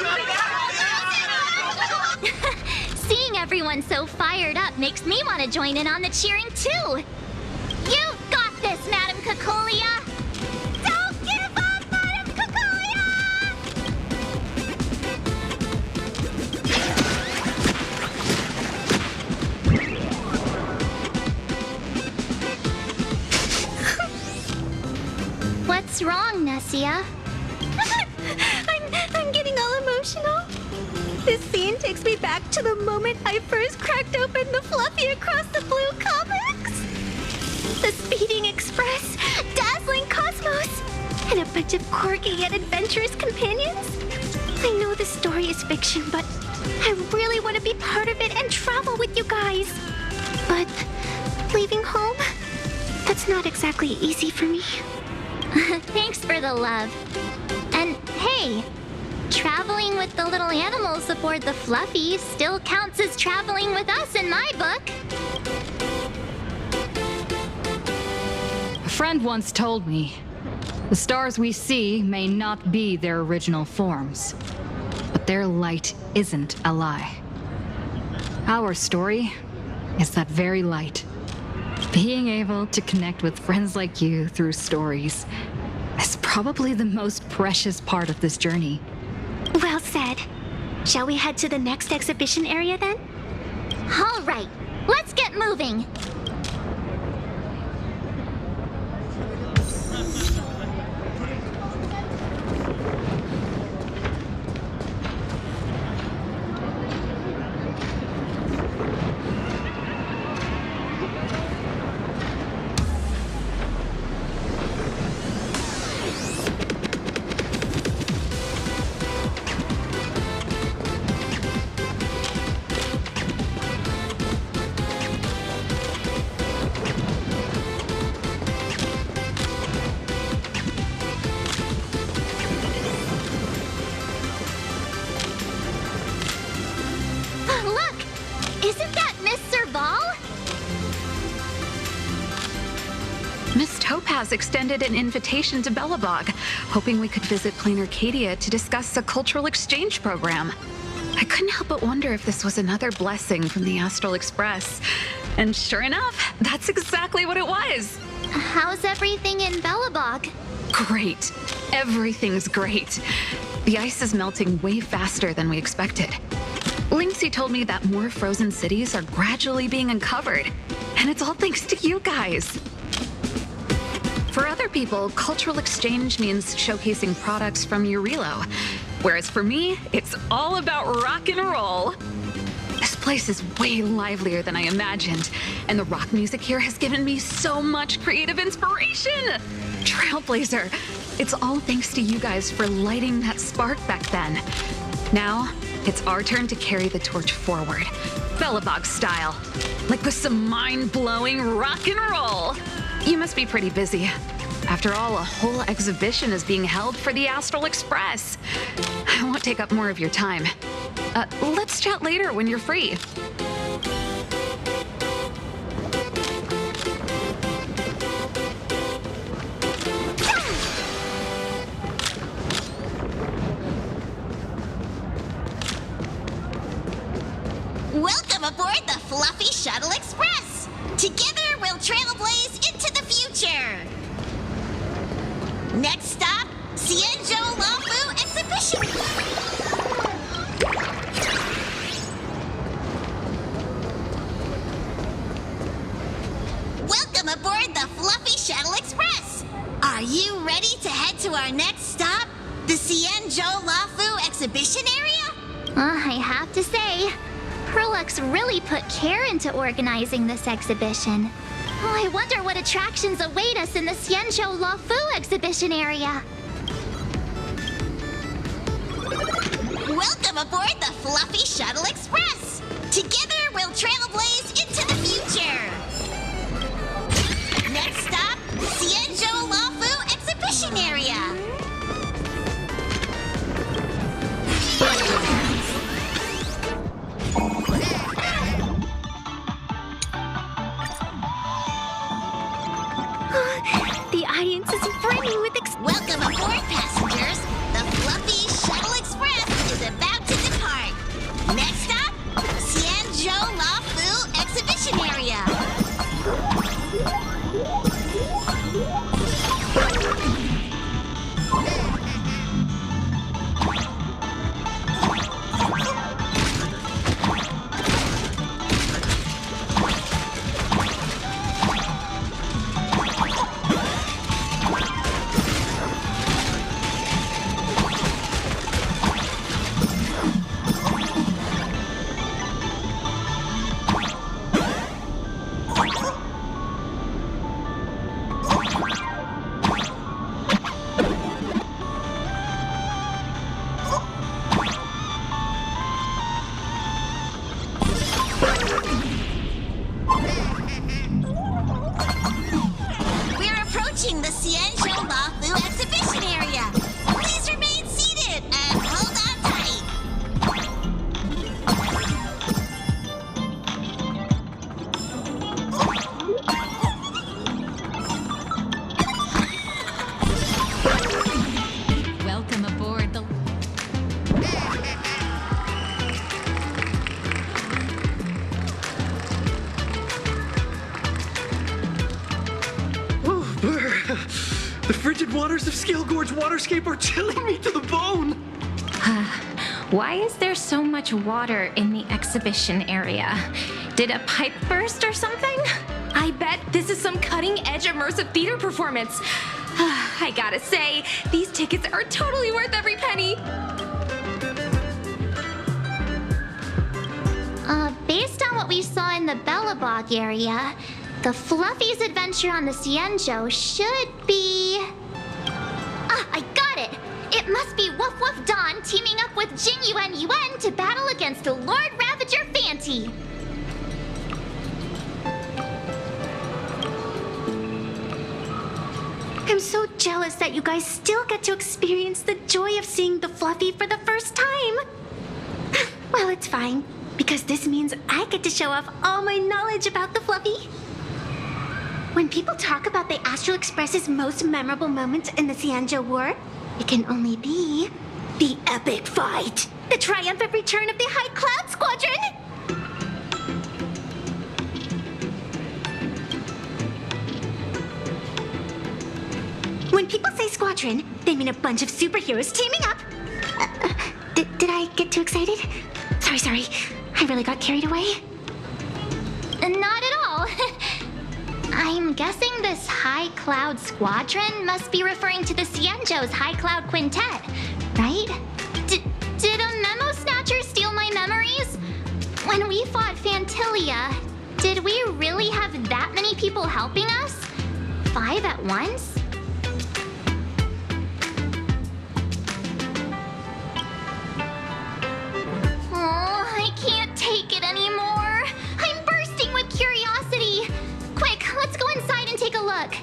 Seeing everyone so fired up makes me want to join in on the cheering too. You've got this, Madam Cocolia. Don't give up, Madam Cocolia! What's wrong, Nessia? I'm getting all emotional. This scene takes me back to the moment I first cracked open the Fluffy Across the Blue comics. The Speeding Express, Dazzling Cosmos, and a bunch of quirky yet adventurous companions. I know the story is fiction, but I really want to be part of it and travel with you guys. But leaving home, that's not exactly easy for me. Thanks for the love. And hey, traveling with the little animals aboard the Fluffy still counts as traveling with us in my book. A friend once told me, the stars we see may not be their original forms, but their light isn't a lie. Our story is that very light. Being able to connect with friends like you through stories is probably the most precious part of this journey. Well said. Shall we head to the next exhibition area then? All right, let's get moving. Look! Isn't that Miss Serval? Miss Topaz extended an invitation to Belobog, hoping we could visit Plain Arcadia to discuss a cultural exchange program. I couldn't help but wonder if this was another blessing from the Astral Express. And sure enough, that's exactly what it was. How's everything in Belobog? Great. Everything's great. The ice is melting way faster than we expected. Lynxie told me that more frozen cities are gradually being uncovered, and it's all thanks to you guys. For other people, cultural exchange means showcasing products from Eurilo, whereas for me, it's all about rock and roll. This place is way livelier than I imagined, and the rock music here has given me so much creative inspiration. Trailblazer, it's all thanks to you guys for lighting that spark back then. Now, it's our turn to carry the torch forward, Belobog style, like with some mind-blowing rock and roll. You must be pretty busy. After all, a whole exhibition is being held for the Astral Express. I won't take up more of your time. Let's chat later when you're free. Welcome aboard the Fluffy Shuttle Express! Together we'll trailblaze into the future! Next stop, Xianzhou Lafu Exhibition. Welcome aboard the Fluffy Shuttle Express. Are you ready to head to our next stop, the Xianzhou Lafu Exhibition area? I have to say, Perlux really put care into organizing this exhibition. Oh, I wonder what attractions await us in the Xianzhou Lafu exhibition area. Welcome aboard the Fluffy Shuttle Express. Together, we'll trailblaze into the future. Next stop, Xianzhou Lafu Exhibition area. The audience is brimming with Welcome aboard, passengers. The Fluffy Shuttle Express is about to depart. Next stop, Xianzhou Lafu Exhibition area. We're approaching the Xianzhou Lafu Exhibition area. Please remain seated and hold on tight. Welcome aboard the... Oh, brr. The frigid waters of Scale Gorge Waterscape are chilling me to the bone. Why is there so much water in the exhibition area? Did a pipe burst or something? I bet this is some cutting-edge immersive theater performance. I gotta say, these tickets are totally worth every penny. Based on what we saw in the Bellabog area, the Fluffy's adventure on the Xianzhou should be... Ah, I got it! It must be Woof Woof Dawn teaming up with Jing Yuan Yuan to battle against the Lord Ravager Fanty. I'm so jealous that you guys still get to experience the joy of seeing the Fluffy for the first time. Well, it's fine, because this means I get to show off all my knowledge about the Fluffy. When people talk about the Astral Express's most memorable moments in the Xianzhou War, it can only be the epic fight, the triumphant return of the High Cloud Squadron. When people say squadron, they mean a bunch of superheroes teaming up. Did I get too excited? Sorry. I really got carried away. Not at all. I'm guessing this High Cloud Squadron must be referring to the Xianzhou's High Cloud Quintet, right? Did a Memo Snatcher steal my memories? When we fought Fantilia, did we really have that many people helping us? 5 at once? Oh, I can't take it anymore. I'm bursting with curiosity. Quick, let's go inside and take a look.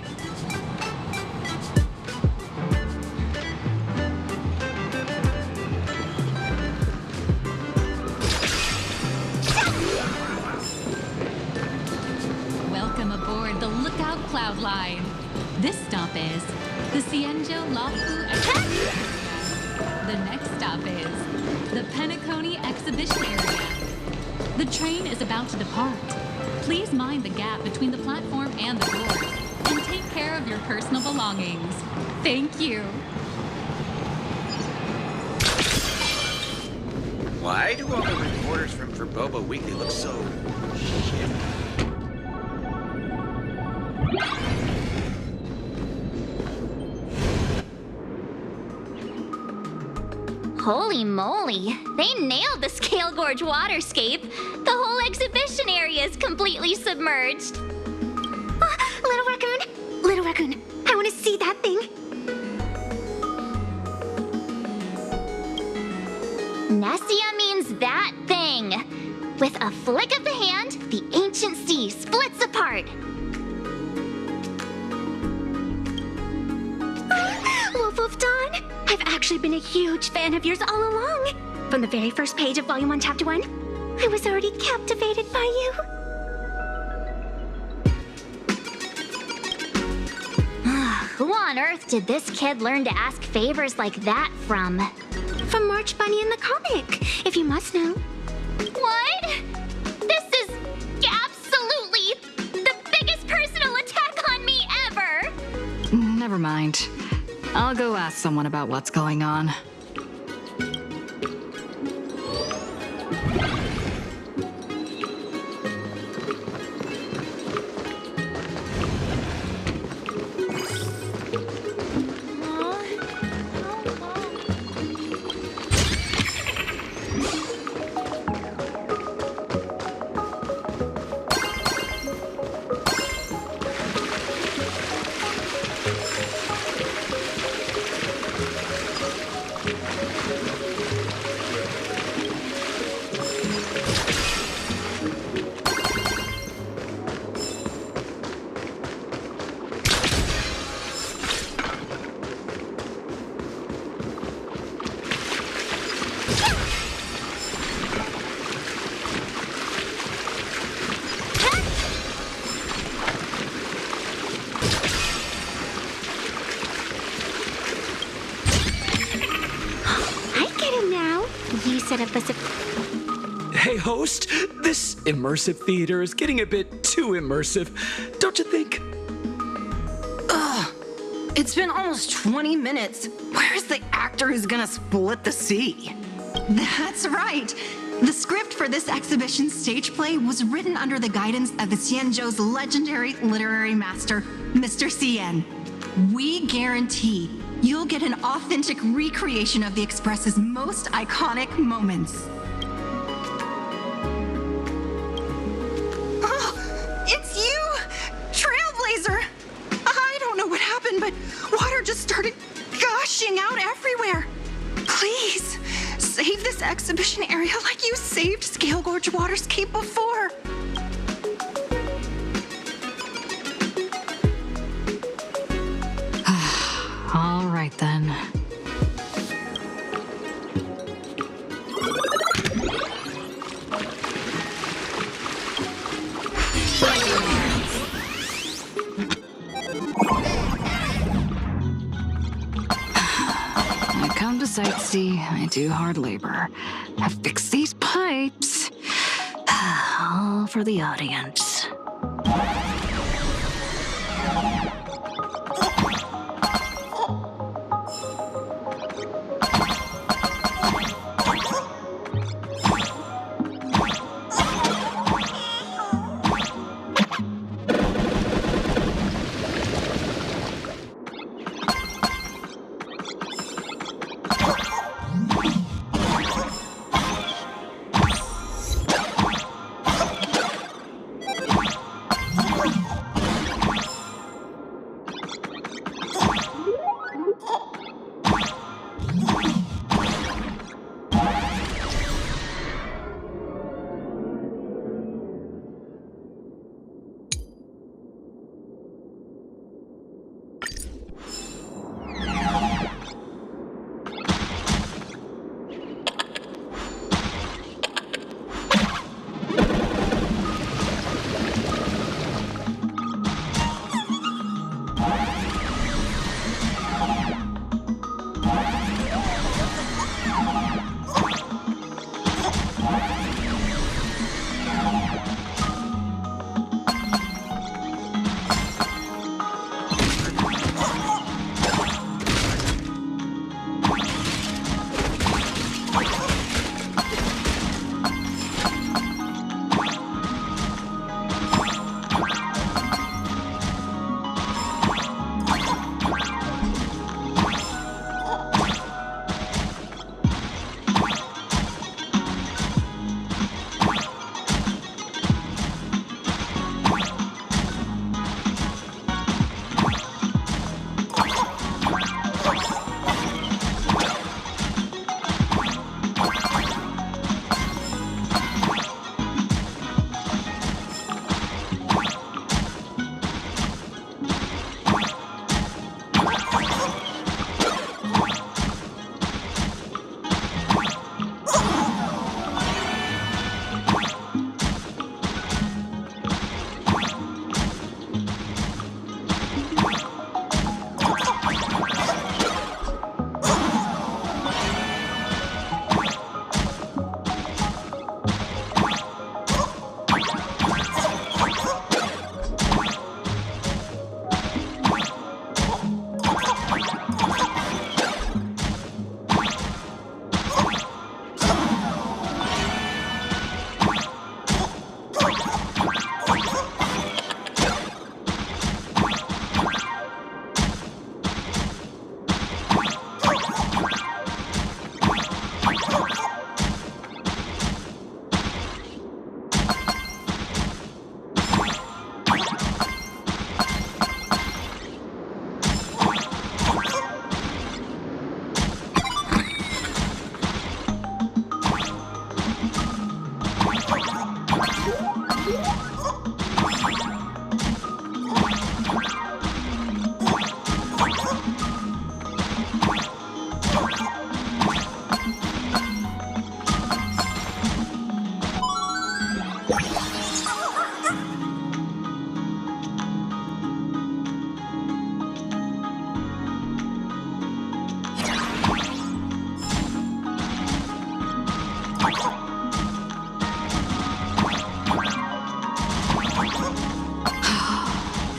Welcome aboard the Lookout Cloud Line. This stop is the Xianzhou Lafu Exhibition. The next stop is the Penacony Exhibition Area. The train is about to depart. Please mind the gap between the platform and the doors and take care of your personal belongings. Thank you. Why do all the reporters from Verboba Weekly look so shit? Holy moly, they nailed the Scale Gorge waterscape. The whole exhibition area is completely submerged. Little Raccoon, I want to see that thing. Nessia means that thing. With a flick of the hand, the ancient sea splits apart. Wolf of Dawn, I've actually been a huge fan of yours all along. From the very first page of Volume 1, Chapter 1, I was already captivated by you. Who on earth did this kid learn to ask favors like that from? From March Bunny in the comic, if you must know. What? This is absolutely the biggest personal attack on me ever! Never mind. I'll go ask someone about what's going on. Set up as a... Hey, host, this immersive theater is getting a bit too immersive, don't you think? Ugh. It's been almost 20 minutes. Where's the actor who's gonna split the sea? That's right. The script for this exhibition stage play was written under the guidance of the Xianzhou's legendary literary master, Mr. Xian. We guarantee you'll get an authentic recreation of the Express's most iconic moments. Oh, it's you! Trailblazer! I don't know what happened, but water just started gushing out everywhere. Please, save this exhibition area like you saved Scale Gorge Waterscape before. All right then. I come to sightsee, I do hard labor. I fix these pipes. All for the audience.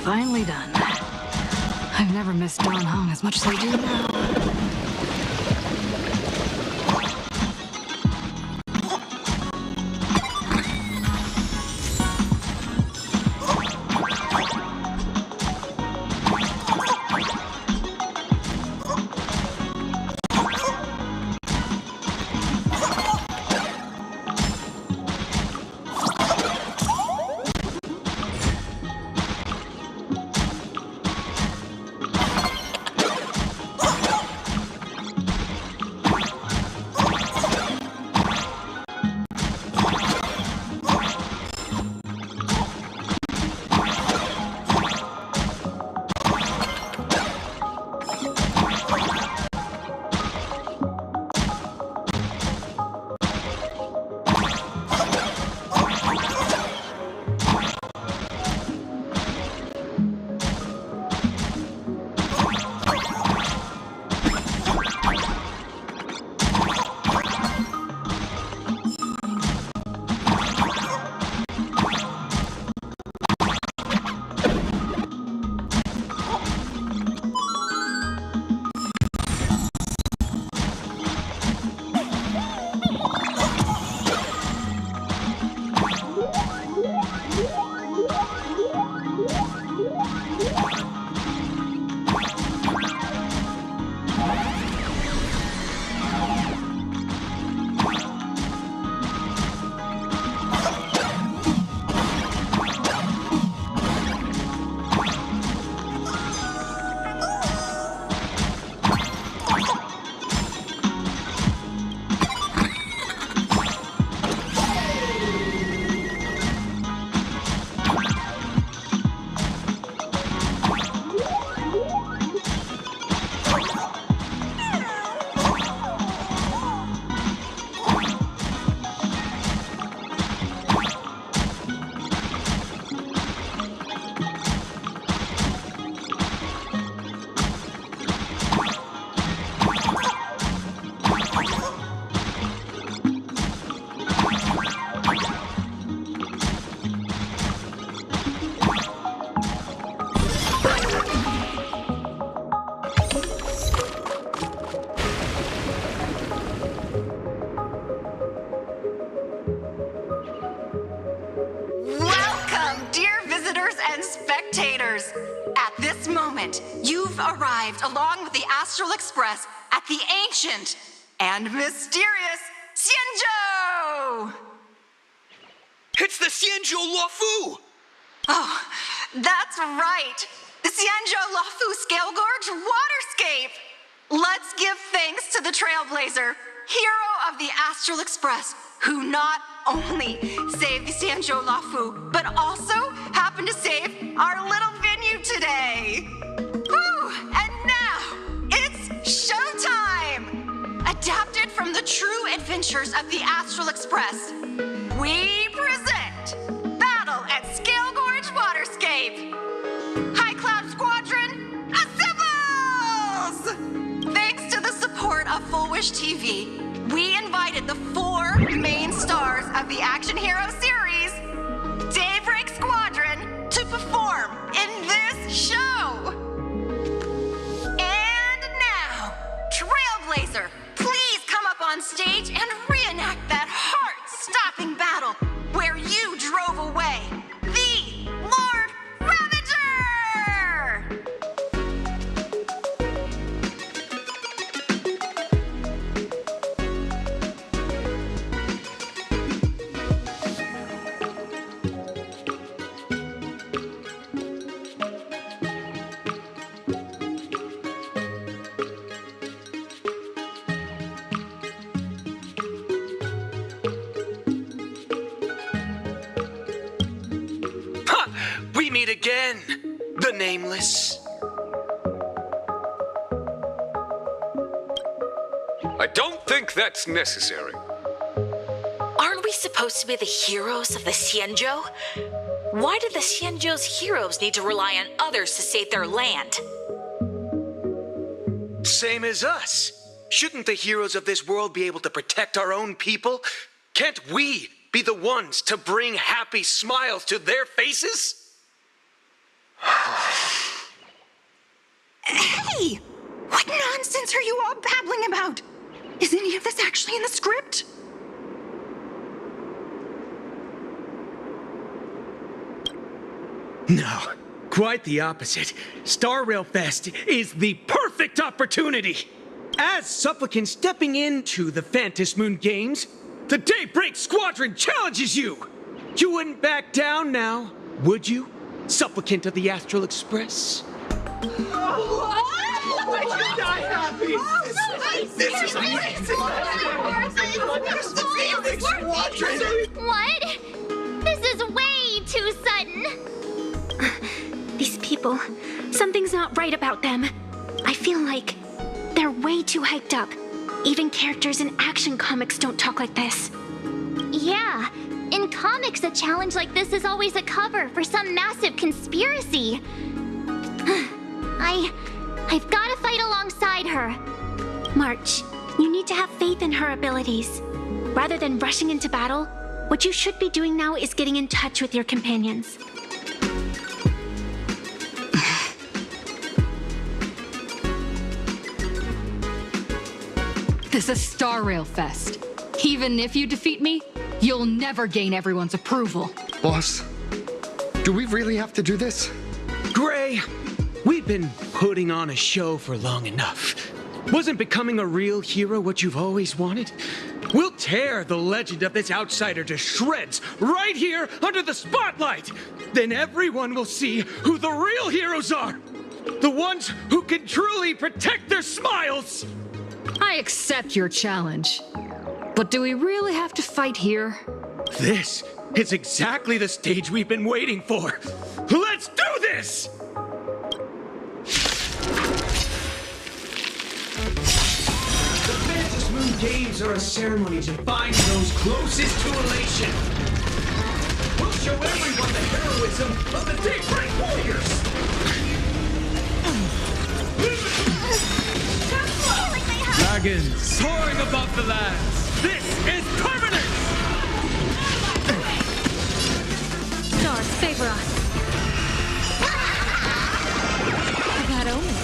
Finally done. I've never missed Dan Heng as much as I do now. You've arrived along with the Astral Express at the ancient and mysterious Xianzhou! It's the Xianzhou Luofu! Oh, that's right! The Xianzhou Luofu Scale Gorge Waterscape! Let's give thanks to the Trailblazer, hero of the Astral Express, who not only saved the Xianzhou Luofu, but also happened to save our little venue today! Whew! And now, it's showtime! Adapted from the true adventures of the Astral Express, we present Battle at Scale Gorge Waterscape! High Cloud Squadron, assembles! Thanks to the support of Full Wish TV, we invited the 4 main stars of the Action Hero series, Daybreak Squadron, to perform in this show! And now, Trailblazer, please come up on stage and reenact that heart-stopping battle where you drove away meet again, the Nameless. I don't think that's necessary. Aren't we supposed to be the heroes of the Xianzhou? Why do the Xianzhou's heroes need to rely on others to save their land? Same as us. Shouldn't the heroes of this world be able to protect our own people? Can't we be the ones to bring happy smiles to their faces? Hey! What nonsense are you all babbling about? Is any of this actually in the script? No, quite the opposite. Star Rail Fest is the perfect opportunity. As Supplicant stepping into the Phantom Moon Games, the Daybreak Squadron challenges you. You wouldn't back down now, would you? Supplicant of the Astral Express. This is amazing! What? This is way too sudden. These people, something's not right about them. I feel like they're way too hyped up. Even characters in action comics don't talk like this. Yeah, in comics, a challenge like this is always a cover for some massive conspiracy. I've got to fight alongside her. March, you need to have faith in her abilities. Rather than rushing into battle, what you should be doing now is getting in touch with your companions. This is Star Rail Fest. Even if you defeat me, you'll never gain everyone's approval. Boss, do we really have to do this? Gray, we've been putting on a show for long enough. Wasn't becoming a real hero what you've always wanted? We'll tear the legend of this outsider to shreds right here under the spotlight. Then everyone will see who the real heroes are. The ones who can truly protect their smiles. I accept your challenge. But do we really have to fight here? This is exactly the stage we've been waiting for. Let's do this! The Phantom Moon Games are a ceremony to find those closest to elation. We'll show everyone the heroism of the Daybreak Warriors! Dragons soaring above the lands. This is permanent! Stars favor us. That omen.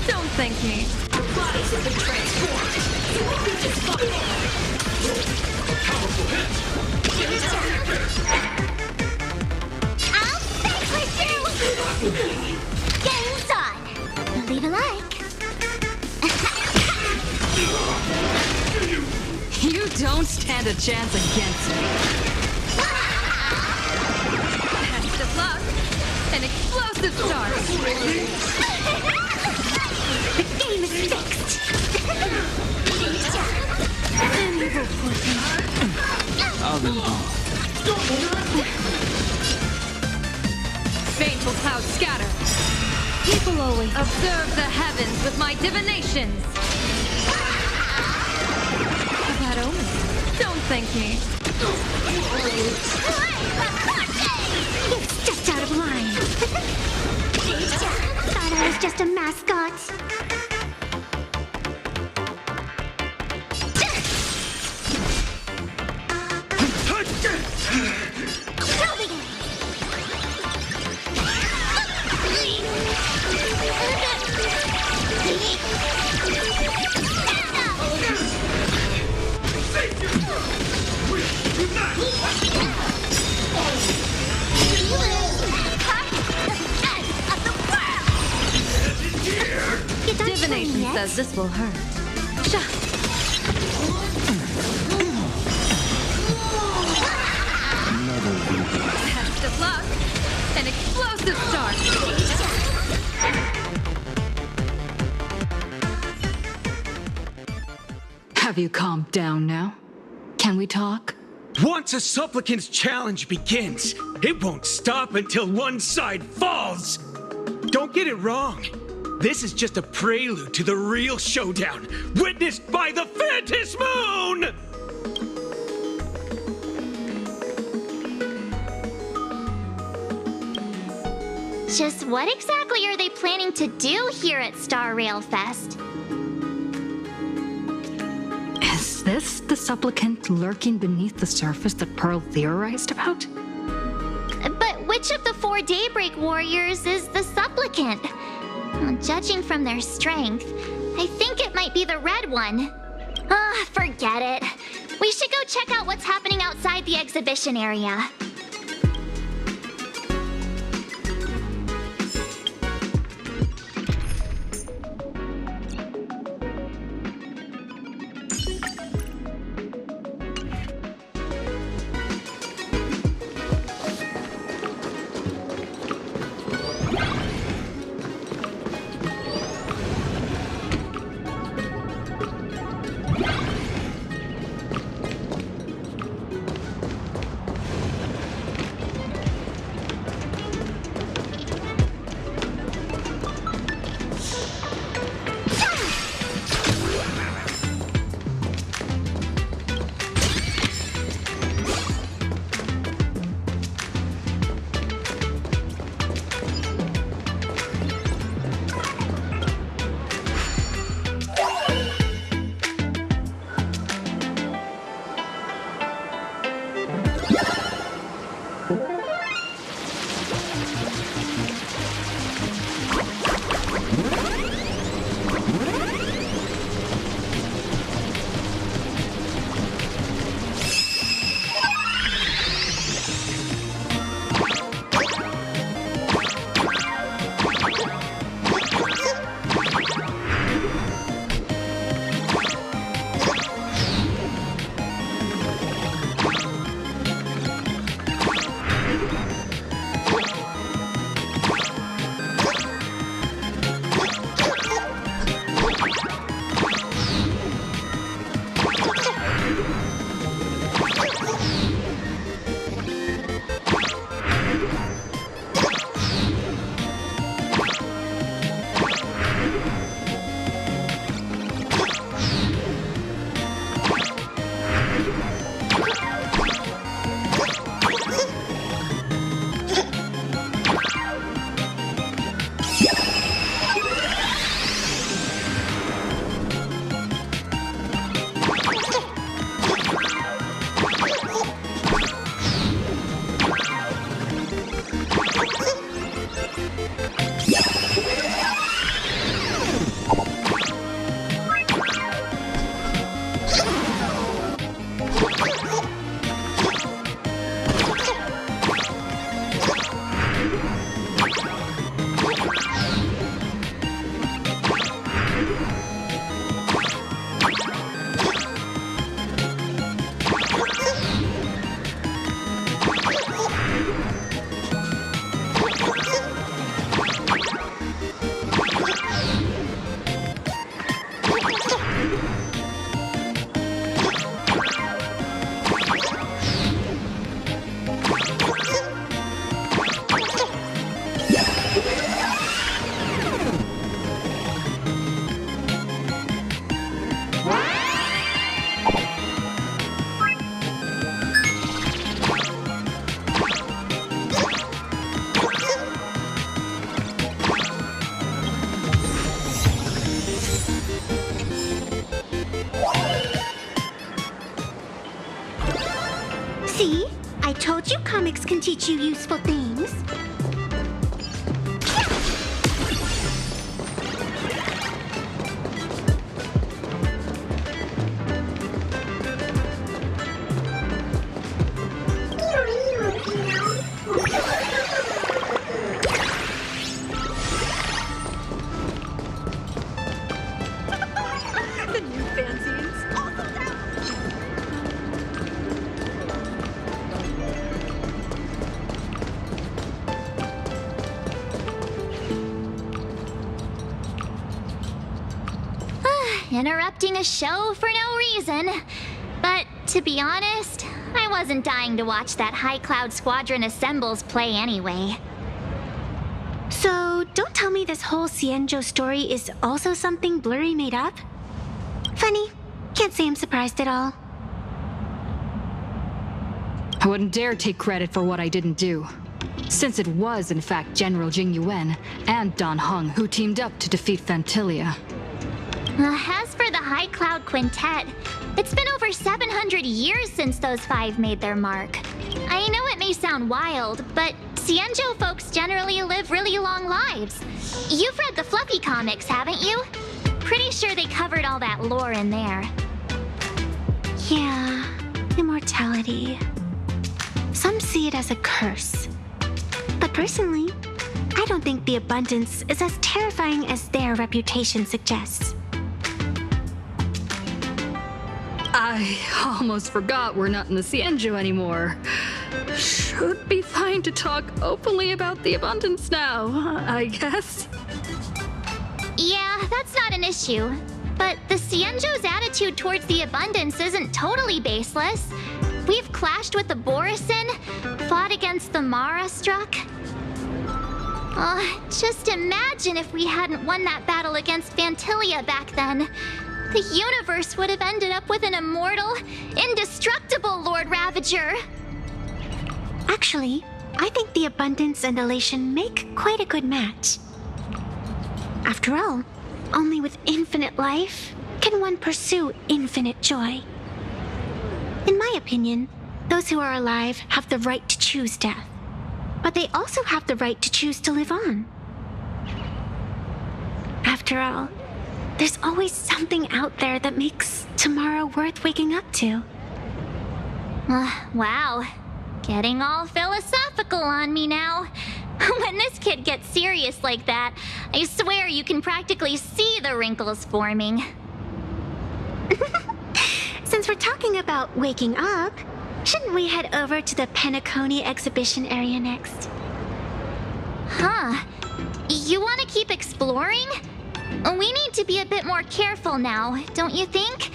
Don't thank me. Our bodies have been transformed. So what we just fought. A powerful hit. I'll fix with you! Game's on. Leave a like. You don't stand a chance against me. Best of luck. An explosive start. The game is fixed. Baneful clouds scatter. People always observe the heavens with my divinations. That omen. Don't thank me. It's just out of line. Thought I was just a mascot. Divination says this will hurt. Best of luck. An explosive start. Have you calmed down now? Can we talk? Once a supplicant's challenge begins, it won't stop until one side falls. Don't get it wrong. This is just a prelude to the real showdown, witnessed by the Phantom Moon! Just what exactly are they planning to do here at Star Rail Fest? Is this the supplicant lurking beneath the surface that Pearl theorized about? But which of the 4 Daybreak Warriors is the supplicant? Well, judging from their strength, I think it might be the red one. Forget it. We should go check out what's happening outside the exhibition area. See? I told you comics can teach you useful things. The new fanzines. Awesome down. Interrupting a show for no reason. But to be honest, I wasn't dying to watch that High Cloud Squadron Assembles play anyway. So, don't tell me this whole Xianzhou story is also something Blurry made up? Funny. Can't say I'm surprised at all. I wouldn't dare take credit for what I didn't do, since it was in fact General Jing Yuan and Dan Heng who teamed up to defeat Phantilia. As for the High Cloud Quintet, it's been over 700 years since those five made their mark. I know it may sound wild, but Xianzhou folks generally live really long lives. You've read the Fluffy comics, haven't you? Pretty sure they covered all that lore in there. Yeah, immortality. Some see it as a curse. But personally, I don't think the abundance is as terrifying as their reputation suggests. I almost forgot we're not in the Xianzhou anymore. Should be fine to talk openly about the abundance now, I guess. Yeah, that's not an issue. But the Xianzhou's attitude towards the abundance isn't totally baseless. We've clashed with the Borisin, fought against the Mara Struck. Just imagine if we hadn't won that battle against Phantilia back then. The universe would have ended up with an immortal, indestructible Lord Ravager. Actually, I think the abundance and elation make quite a good match. After all, only with infinite life can one pursue infinite joy. In my opinion, those who are alive have the right to choose death, but they also have the right to choose to live on. After all, there's always something out there that makes tomorrow worth waking up to. Wow. Getting all philosophical on me now. When this kid gets serious like that, I swear you can practically see the wrinkles forming. Since we're talking about waking up, shouldn't we head over to the Penacony exhibition area next? Huh. You want to keep exploring? We need to be a bit more careful now, don't you think?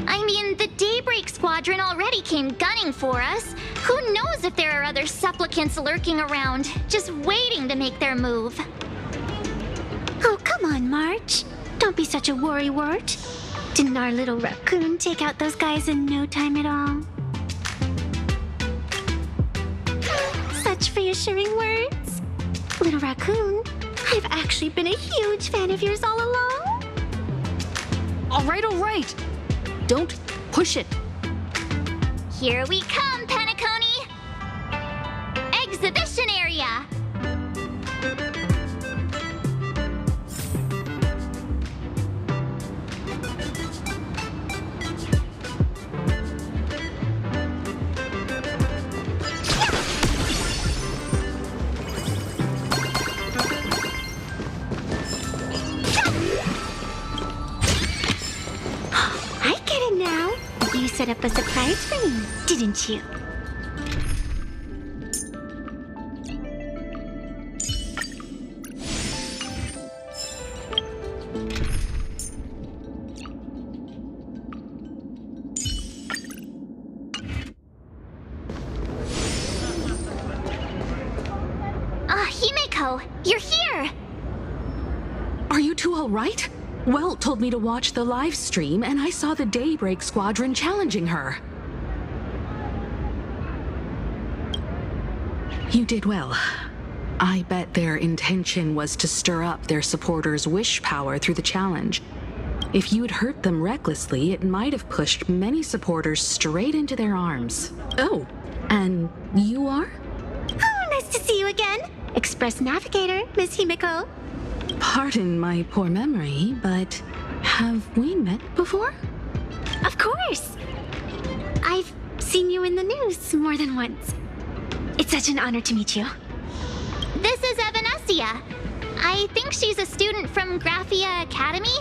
I mean, the Daybreak Squadron already came gunning for us. Who knows if there are other supplicants lurking around, just waiting to make their move. Oh, come on, March. Don't be such a worrywart. Didn't our little raccoon take out those guys in no time at all? Such reassuring words. Little raccoon, I've actually been a huge fan of yours all along. All right. Don't push it. Here we come, Penacony! Exhibition area! You set up a surprise for me, didn't you? Himeko, you're here! Are you two all right? Welt told me to watch the live stream, and I saw the Daybreak Squadron challenging her. You did well. I bet their intention was to stir up their supporters' wish power through the challenge. If you'd hurt them recklessly, it might have pushed many supporters straight into their arms. Oh, and you are? Oh, nice to see you again. Express Navigator, Miss Himeko. Pardon my poor memory, but have we met before? Of course. I've seen you in the news more than once. It's such an honor to meet you. This is Evanescia. I think she's a student from Graphia Academy.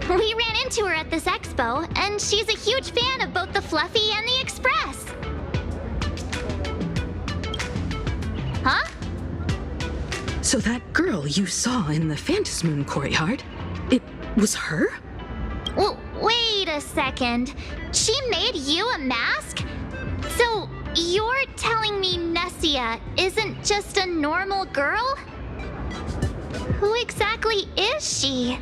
We ran into her at this expo, and she's a huge fan of both the Fluffy and the Express. Huh? So that girl you saw in the Phantasmoon courtyard, it was her? Well, wait a second. She made you a mask? So, you're telling me Nessia isn't just a normal girl? Who exactly is she?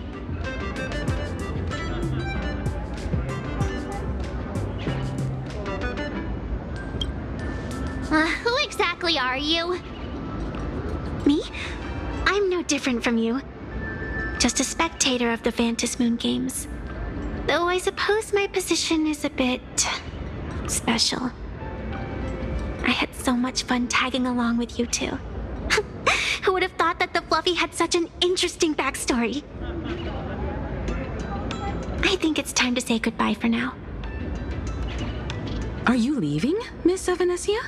Who exactly are you? Me? I'm no different from you. Just a spectator of the Vantis Moon Games. Though I suppose my position is a bit special. I had so much fun tagging along with you two. Who would have thought that the Fluffy had such an interesting backstory? I think it's time to say goodbye for now. Are you leaving, Miss Evanescia?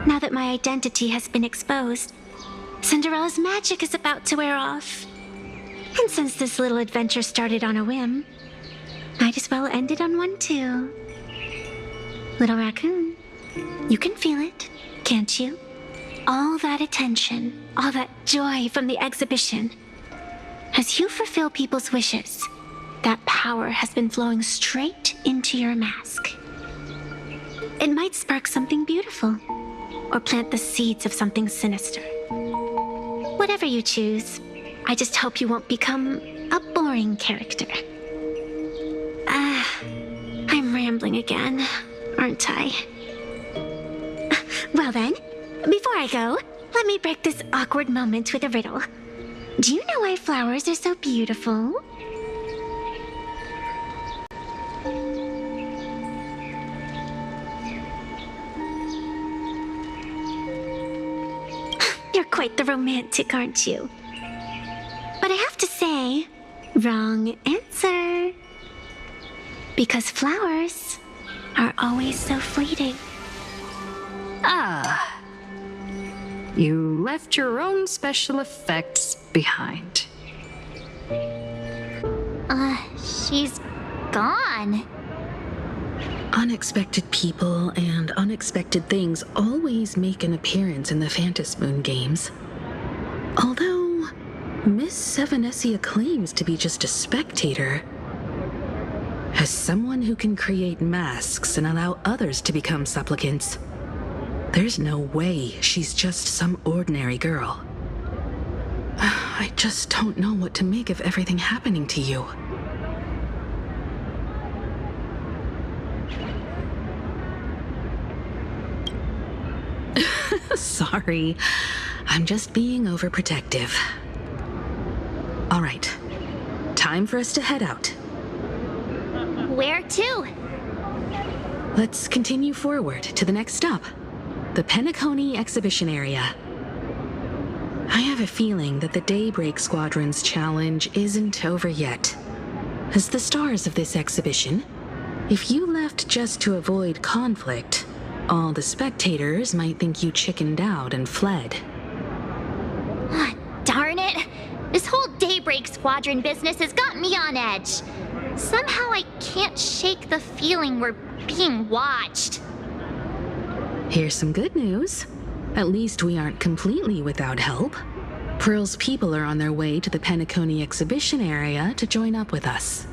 Now that my identity has been exposed, Cinderella's magic is about to wear off. And since this little adventure started on a whim, might as well end it on one too. Little raccoon, you can feel it, can't you? All that attention, all that joy from the exhibition. As you fulfill people's wishes, that power has been flowing straight into your mask. It might spark something beautiful, or plant the seeds of something sinister. Whatever you choose, I just hope you won't become a boring character. I'm rambling again, aren't I? Well then, before I go, let me break this awkward moment with a riddle. Do you know why flowers are so beautiful? You're quite the romantic, aren't you? But I have to say, wrong answer. Because flowers are always so fleeting. Ah. You left your own special effects behind. She's gone. Unexpected people and unexpected things always make an appearance in the Vantis Moon Games. Although, Miss Evanescia claims to be just a spectator. As someone who can create masks and allow others to become supplicants, there's no way she's just some ordinary girl. I just don't know what to make of everything happening to you. Sorry, I'm just being overprotective. All right, time for us to head out. Where to? Let's continue forward to the next stop, the Penacony Exhibition Area. I have a feeling that the Daybreak Squadron's challenge isn't over yet. As the stars of this exhibition, if you left just to avoid conflict, all the spectators might think you chickened out and fled. Darn it! This whole Daybreak Squadron business has got me on edge. Somehow I can't shake the feeling we're being watched. Here's some good news. At least we aren't completely without help. Pearl's people are on their way to the Penacony Exhibition Area to join up with us.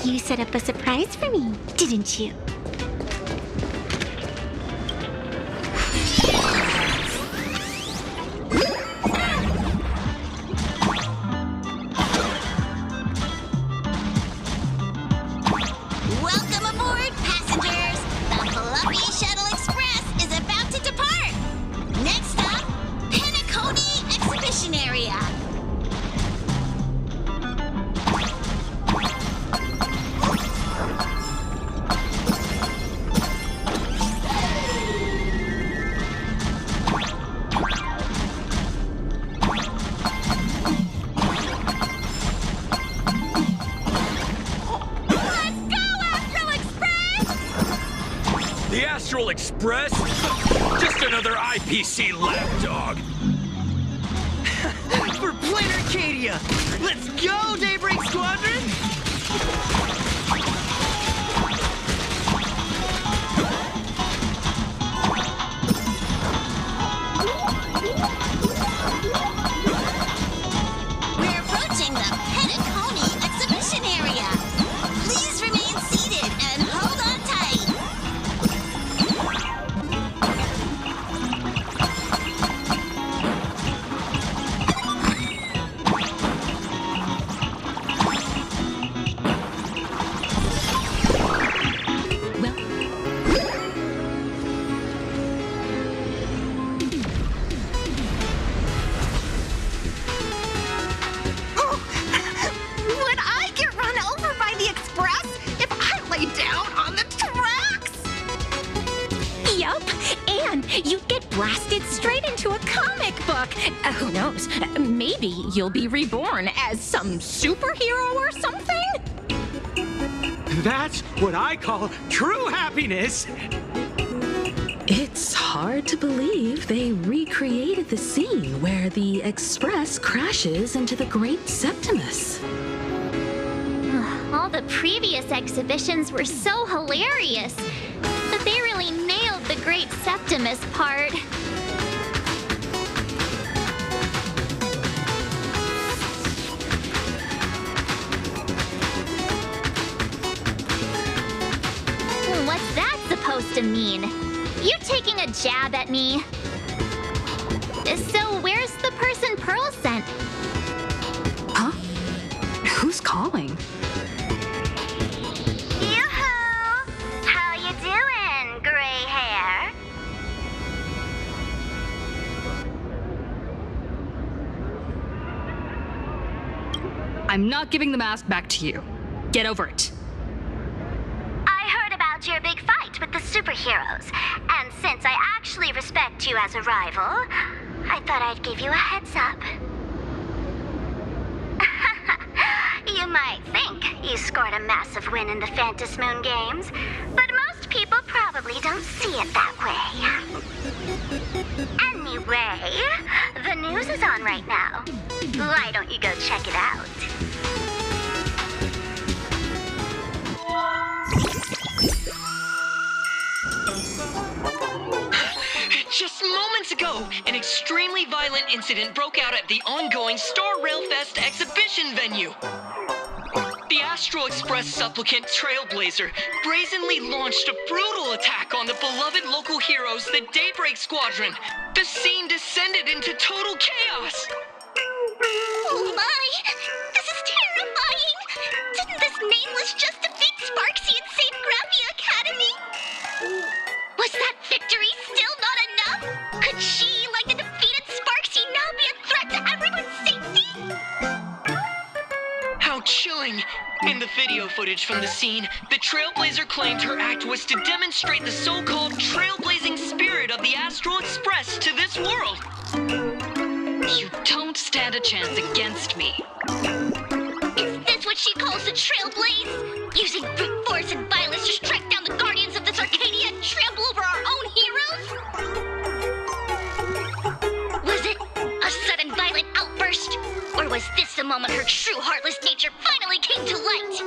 You set up a surprise for me, didn't you? Welcome aboard, passengers! The Fluffy Shuttle Express is about to depart! Next stop, Penacony Exhibition Area! Astral Express? Just another IPC lapdog. For Planar Cadia! Let's go, Daybreak Squadron! We're approaching the Penacony exhibition area. Please remain seated and hold on tight. Would I get run over by the express if I lay down on the tracks? Yup, and you'd get blasted straight into a comic book. Who knows? Maybe you'll be reborn as some superhero or something? That's what I call true happiness. It's hard to believe they recreated the scene where the Express crashes into the Great Septimus. All the previous exhibitions were so hilarious, but they really nailed the Great Septimus part. What's that supposed to mean? You taking a jab at me? So where's the person Pearl sent? Huh? Who's calling? Yoo-hoo! How you doing, gray hair? I'm not giving the mask back to you. Get over it. I heard about your big fight with the superheroes, and since I actually respect you as a rival, I thought I'd give you a heads up. You might think you scored a massive win in the Phantasmoon games, but most people probably don't see it that way. Anyway, the news is on right now. Why don't you go check it out? Just moments ago, an extremely violent incident broke out at the ongoing Star Rail Fest exhibition venue. The Astral Express supplicant Trailblazer brazenly launched a brutal attack on the beloved local heroes, the Daybreak Squadron. The scene descended into total chaos. Oh my! This is terrifying! Didn't this nameless just defeat Sparksy and save Graphia Academy? Was that victory still not enough? Could she, like the defeated Sparksy, now be a threat to everyone's safety? How chilling! In the video footage from the scene, the Trailblazer claimed her act was to demonstrate the so-called trailblazing spirit of the Astral Express to this world. You don't stand a chance against me. Is this what she calls the Trailblaze? Using brute force and violence to strike down the guardians of this Arcadia and trample over our own heroes? Was it a sudden violent outburst? Or was this the moment her true heartless nature finally came to light?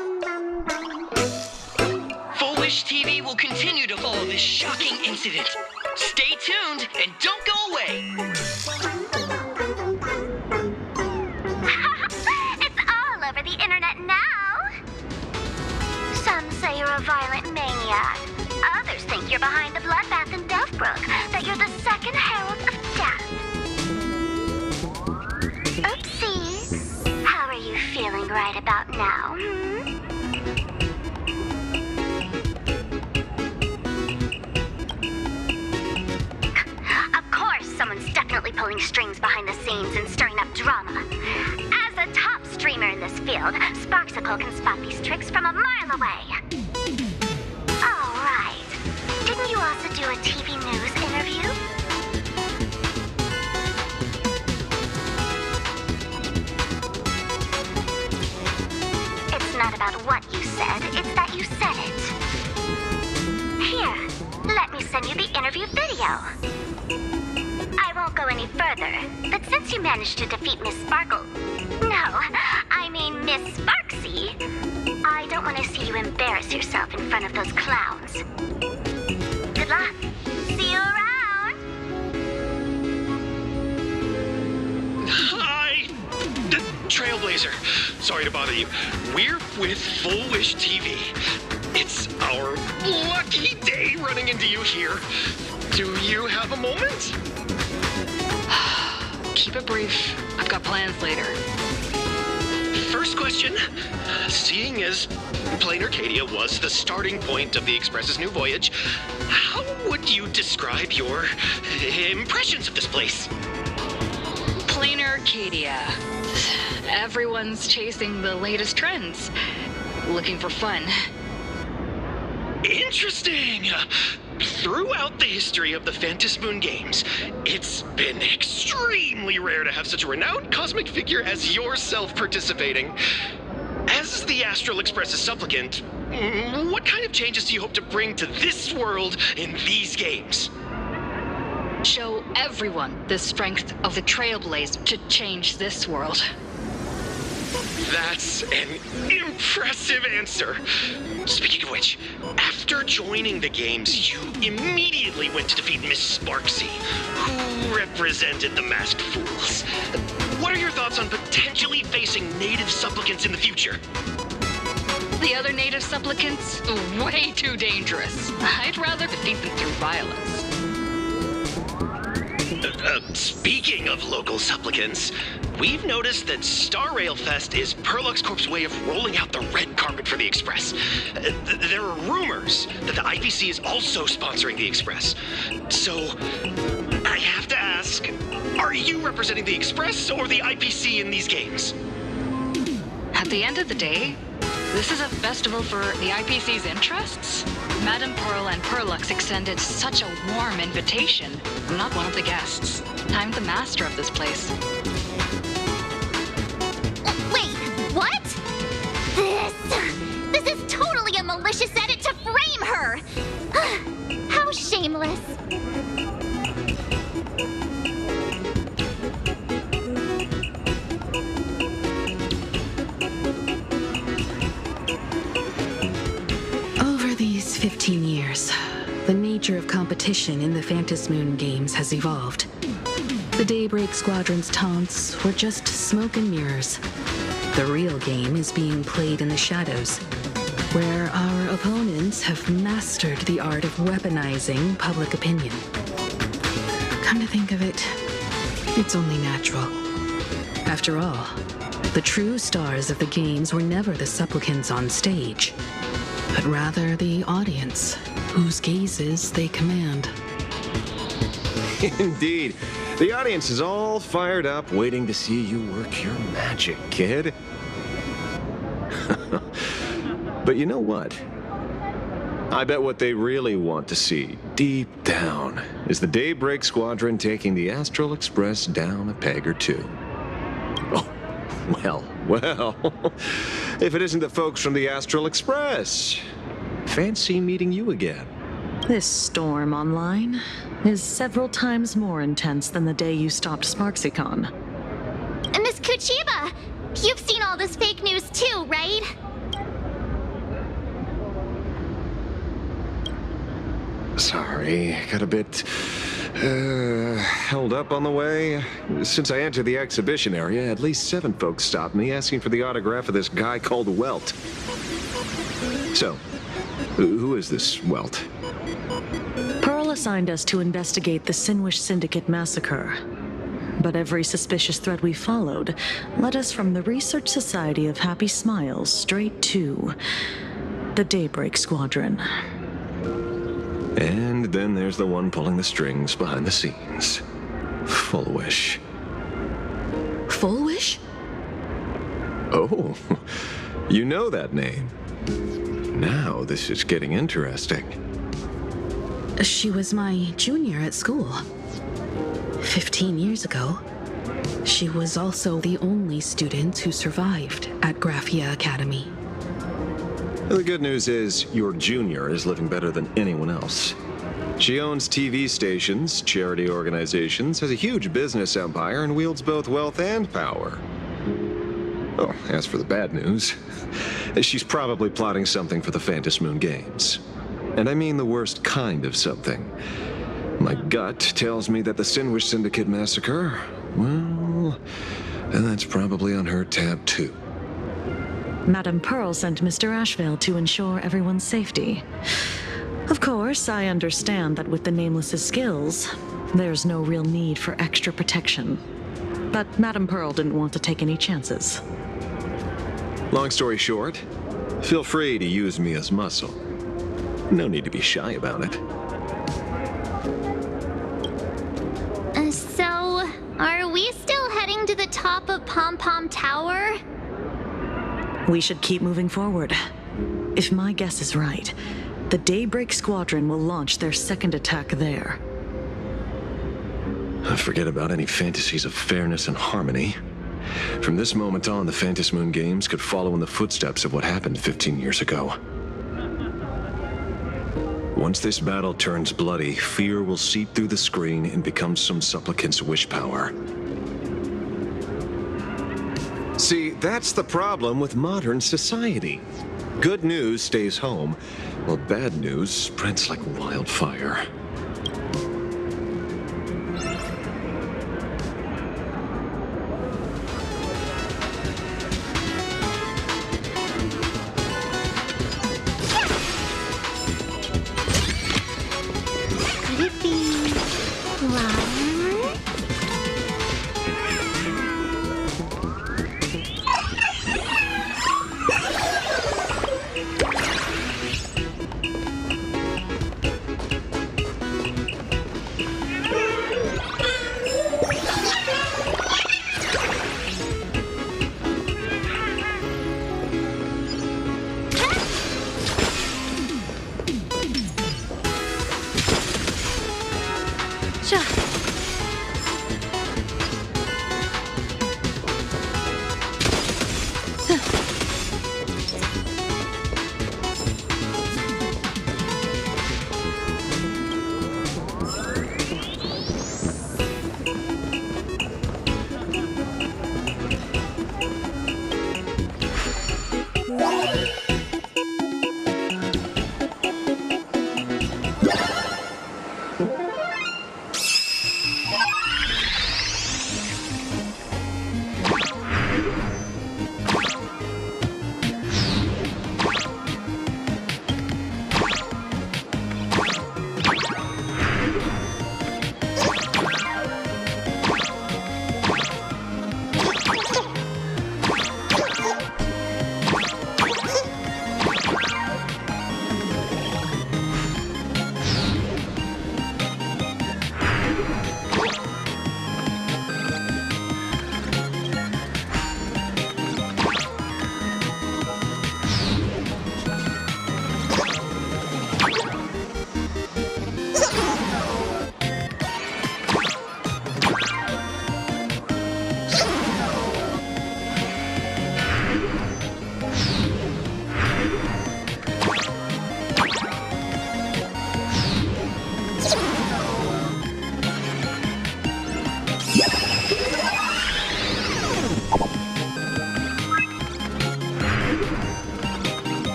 Full Wish TV will continue to follow this shocking incident. Stay tuned and don't go away. It's all over the internet now. Some say you're a violent maniac. Others think you're behind the bloodbath in Deathbrook, that you're the second herald of death. Oopsie. How are you feeling right about now, Of course, someone's definitely pulling strings behind the scenes and stirring up drama. As a top streamer in this field, Sparksicle can spot these tricks from a mile away. All right. Didn't you also do a TV news interview? It's not about what you said, it's that you said it. Here, let me send you the interview video. I won't go any further, but since you managed to defeat Miss Sparkle... No, I mean Miss Sparksy. I don't want to see you embarrass yourself in front of those clowns. Good luck. See you around. Hi! Trailblazer. Sorry to bother you. We're with Full Wish TV. It's our lucky day running into you here. Do you have a moment? Keep it brief. I've got plans later. First question. Seeing as Plain Arcadia was the starting point of the Express's new voyage, how would you describe your impressions of this place? Plain Arcadia. Everyone's chasing the latest trends. Looking for fun. Interesting! Throughout the history of the Phantasmoon games, it's been extremely rare to have such a renowned cosmic figure as yourself participating. As the Astral Express's supplicant, what kind of changes do you hope to bring to this world in these games? Show everyone the strength of the Trailblazer to change this world. That's an impressive answer. Speaking of which, after joining the games, you immediately went to defeat Miss Sparksy, who represented the Masked Fools. What are your thoughts on potentially facing native supplicants in the future? The other native supplicants? Way too dangerous. I'd rather defeat them through violence. Speaking of local supplicants, we've noticed that Star Rail Fest is Perlux Corp's way of rolling out the red carpet for the Express. There are rumors that the IPC is also sponsoring the Express. So, I have to ask, are you representing the Express or the IPC in these games? At the end of the day, this is a festival for the IPC's interests. Madame Pearl and Perlux extended such a warm invitation. I'm not one of the guests. I'm the master of this place. Wait, what? This is totally a malicious edit to frame her! How shameless. Over these 15 years, the nature of competition in the Phantasmoon games has evolved. The Daybreak Squadron's taunts were just smoke and mirrors. The real game is being played in the shadows, where our opponents have mastered the art of weaponizing public opinion. Come to think of it, it's only natural. After all, the true stars of the games were never the supplicants on stage, but rather the audience, whose gazes they command. Indeed. The audience is all fired up, waiting to see you work your magic, kid. But you know what? I bet what they really want to see, deep down, is the Daybreak Squadron taking the Astral Express down a peg or two. Oh, well. If it isn't the folks from the Astral Express. Fancy meeting you again. This storm online is several times more intense than the day you stopped SparksyCon. Miss Kuchiba, you've seen all this fake news too, right? Sorry, got a bit held up on the way. Since I entered the exhibition area, at least 7 folks stopped me asking for the autograph of this guy called Welt. So, who is this Welt? Pearl assigned us to investigate the Sinwish Syndicate massacre. But every suspicious thread we followed led us from the Research Society of Happy Smiles straight to the Daybreak Squadron. And then there's the one pulling the strings behind the scenes. Full Wish. Full Wish? Oh, you know that name. Now this is getting interesting. She was my junior at school. 15 years ago, she was also the only student who survived at Graphia Academy. The good news is your junior is living better than anyone else. She owns TV stations, charity organizations, has a huge business empire, and wields both wealth and power. Oh, as for the bad news, she's probably plotting something for the Phantom Moon Games. And I mean the worst kind of something. My gut tells me that the Sinwish Syndicate massacre, well, that's probably on her tab too. Madame Pearl sent Mr. Ashvale to ensure everyone's safety. Of course, I understand that with the Nameless's skills, there's no real need for extra protection. But Madame Pearl didn't want to take any chances. Long story short, feel free to use me as muscle. No need to be shy about it. So, are we still heading to the top of Pom Pom Tower? We should keep moving forward. If my guess is right, the Daybreak Squadron will launch their second attack there. Forget about any fantasies of fairness and harmony. From this moment on, the Phantom Moon Games could follow in the footsteps of what happened 15 years ago. Once this battle turns bloody, fear will seep through the screen and become some supplicant's wish power. See, that's the problem with modern society. Good news stays home, while bad news spreads like wildfire. Could it be flour?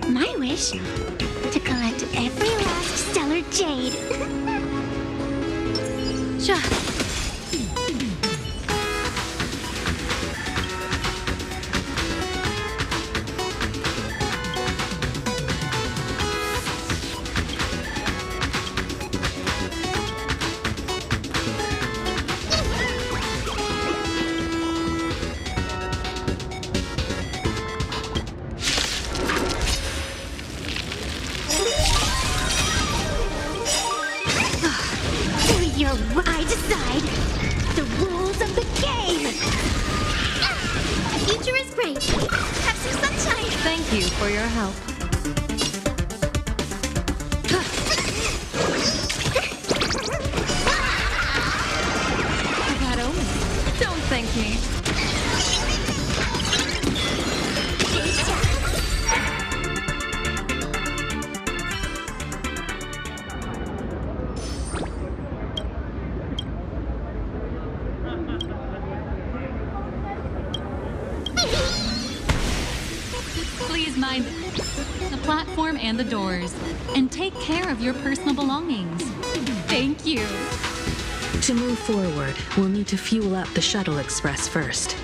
My wish, to collect every last stellar jade. platform and the doors. And take care of your personal belongings. Thank you. To move forward, we'll need to fuel up the Shuttle Express first.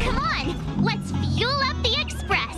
Come on, let's fuel up the express.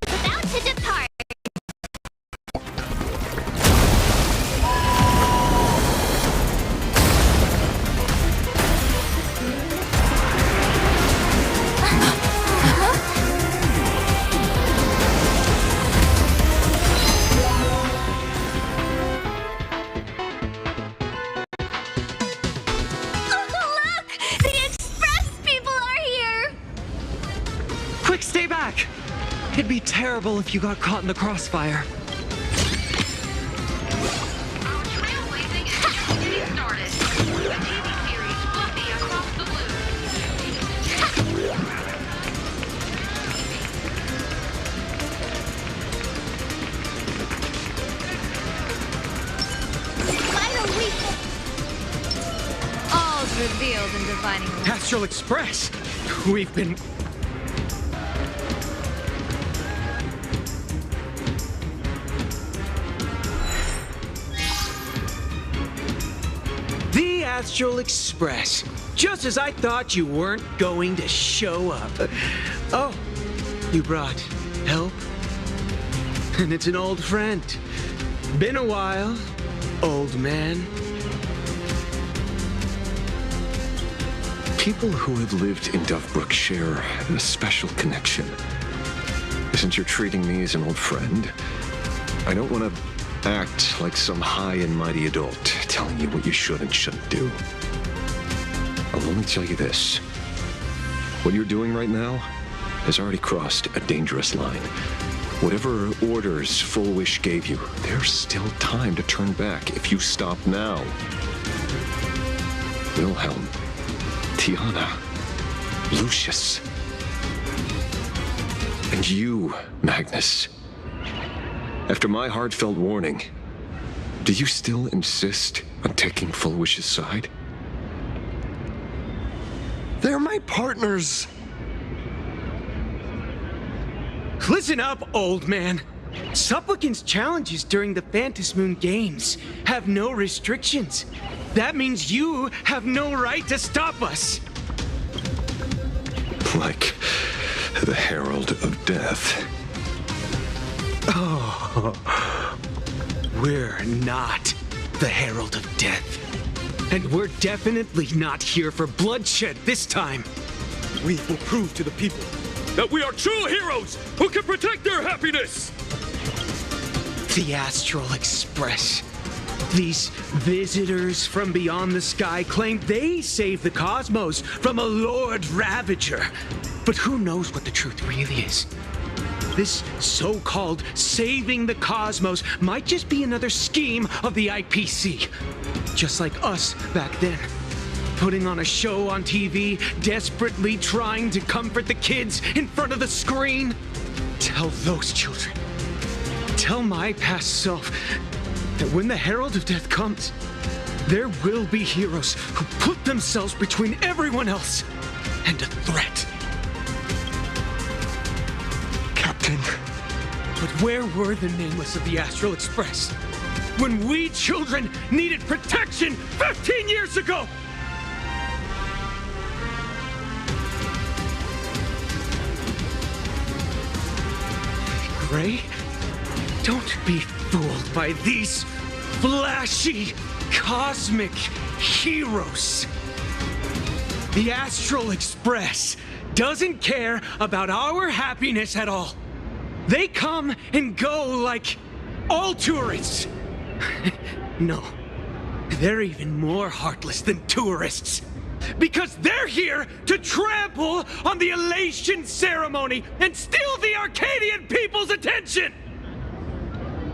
About to depart. Look! The express people are here! Quick, stay back! It'd be terrible if you got caught in the crossfire. All's revealed in divining light. Astral Express! We've been... The Astral Express. Just as I thought you weren't going to show up. Oh, you brought help? And it's an old friend. Been a while, old man. People who have lived in Dovebrook share a special connection. Since you're treating me as an old friend, I don't want to act like some high and mighty adult telling you what you should and shouldn't do. I'll only tell you this. What you're doing right now has already crossed a dangerous line. Whatever orders Full Wish gave you, there's still time to turn back if you stop now. Wilhelm, Tiana, Lucius, and you, Magnus. After my heartfelt warning, do you still insist on taking Full Wish's side? They're my partners. Listen up, old man. Supplicant's challenges during the Phantasmoon Games have no restrictions. That means you have no right to stop us. Like the Herald of Death. Oh, we're not the Herald of Death. And we're definitely not here for bloodshed this time. We will prove to the people that we are true heroes who can protect their happiness! The Astral Express. These visitors from beyond the sky claim they saved the cosmos from a Lord Ravager. But who knows what the truth really is? This so-called saving the cosmos might just be another scheme of the IPC. Just like us back then. Putting on a show on TV, desperately trying to comfort the kids in front of the screen. Tell those children. Tell my past self that when the Herald of Death comes, there will be heroes who put themselves between everyone else and a threat. Captain. But where were the nameless of the Astral Express when we children needed protection 15 years ago? Gray, don't be fooled by these flashy, cosmic heroes. The Astral Express doesn't care about our happiness at all. They come and go like all tourists. No, they're even more heartless than tourists. Because they're here to trample on the elation ceremony and steal the Arcadian people's attention!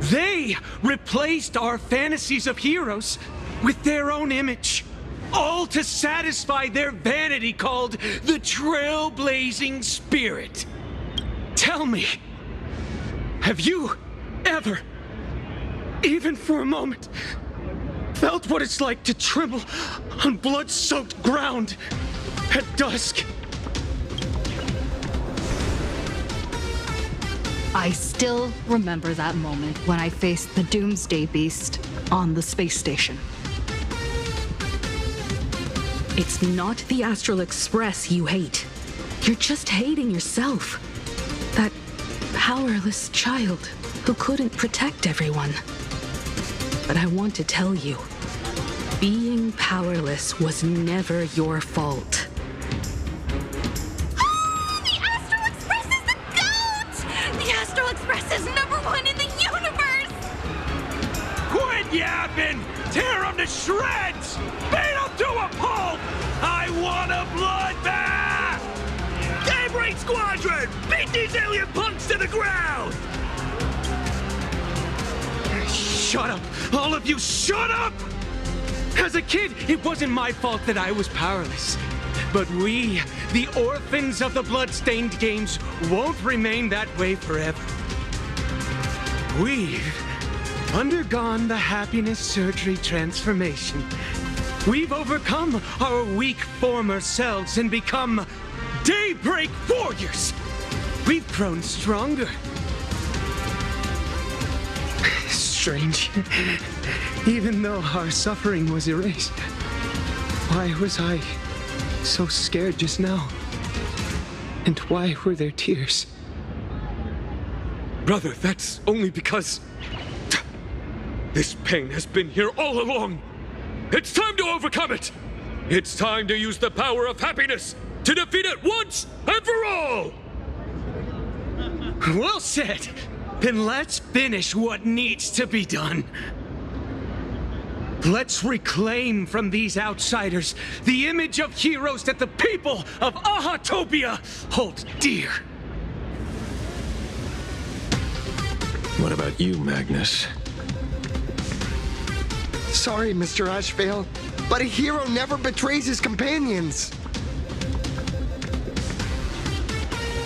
They replaced our fantasies of heroes with their own image, all to satisfy their vanity called the Trailblazing Spirit. Tell me, have you ever, even for a moment, felt what it's like to tremble on blood-soaked ground at dusk? I still remember that moment when I faced the Doomsday Beast on the space station. It's not the Astral Express you hate. You're just hating yourself. That powerless child who couldn't protect everyone. But I want to tell you, being powerless was never your fault. The Astral Express is the GOAT! The Astral Express is #1 in the universe! Quit yapping! Tear them to shreds! Beat them to a pulp! I want a bloodbath! Daybreak Squadron! Beat these alien punks to the ground! Shut up! All of you, shut up! As a kid, it wasn't my fault that I was powerless. But we, the orphans of the Bloodstained Games, won't remain that way forever. We've undergone the happiness surgery transformation. We've overcome our weak former selves and become Daybreak Warriors. We've grown stronger. Strange. Even though our suffering was erased, why was I so scared just now? And why were there tears? Brother, that's only because this pain has been here all along. It's time to overcome it. It's time to use the power of happiness to defeat it once and for all. Well said. Then let's finish what needs to be done. Let's reclaim from these outsiders the image of heroes that the people of Ahatopia hold dear. What about you, Magnus? Sorry, Mr. Ashvale, but a hero never betrays his companions.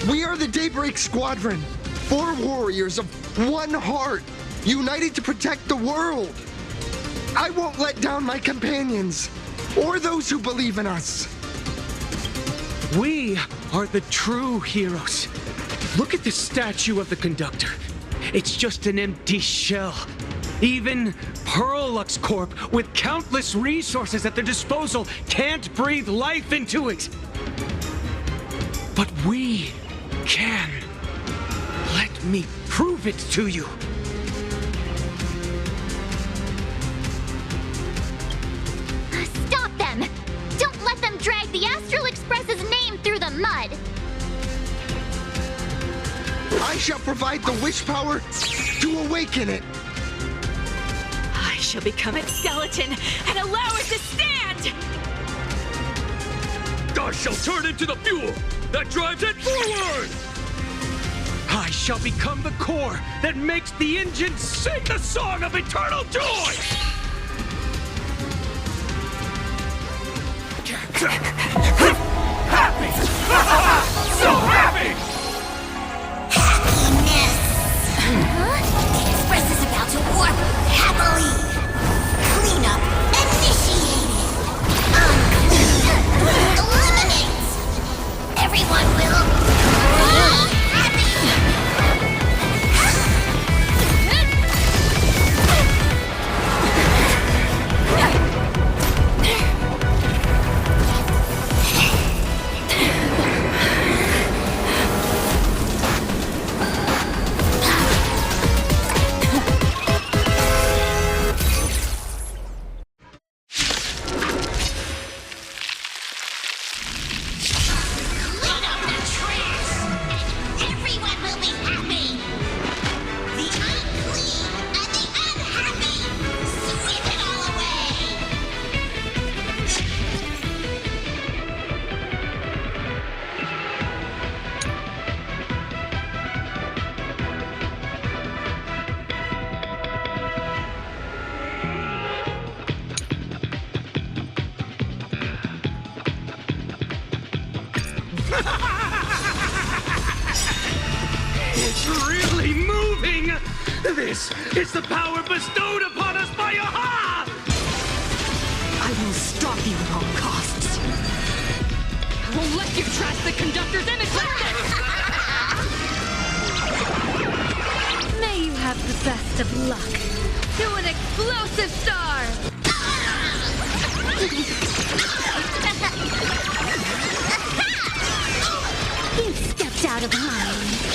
We are the Daybreak Squadron, 4 warriors of one heart, united to protect the world. I won't let down my companions, or those who believe in us. We are the true heroes. Look at the statue of the conductor. It's just an empty shell. Even Pearlux Corp, with countless resources at their disposal, can't breathe life into it. But we can. Let me prove it to you. Stop them! Don't let them drag the Astral Express's name through the mud! I shall provide the wish power to awaken it. I shall become its skeleton and allow it to stand! I shall turn into the fuel that drives it forward! I shall become the core that makes the engine sing the song of eternal joy! Happy! So happy! Happiness! The Express is about to warp happily! Cleanup initiated! Unclean! Eliminate! It's really moving! This is the power bestowed upon us by Aha! I will stop you at all costs. I won't let you trash the conductor's image like this! May you have the best of luck. To an explosive star! You stepped out of line.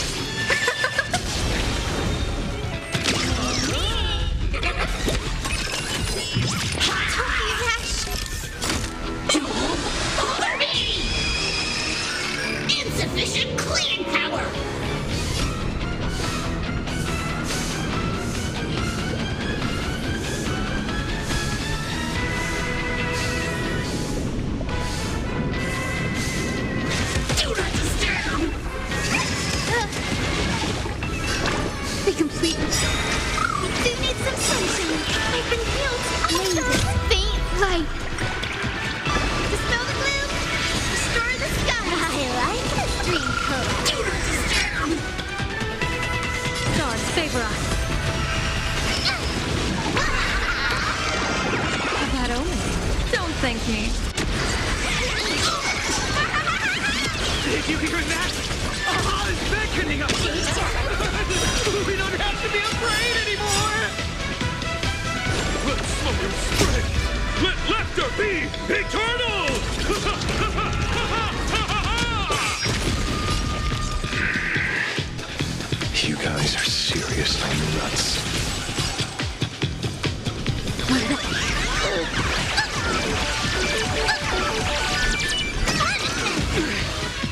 Over me! Insufficient cleaning power! Do not disturb! They complete. They need some sunshine. I've been healed. May this faint light. Dispel the gloom. Restore the sky. I like this dream color. Do not disturb! Stars favor us. A bad omen. Don't thank me. Did you hear that? Aha is beckoning us! We don't have to be afraid anymore! Let smoke and spread! Let laughter be eternal! You guys are seriously nuts.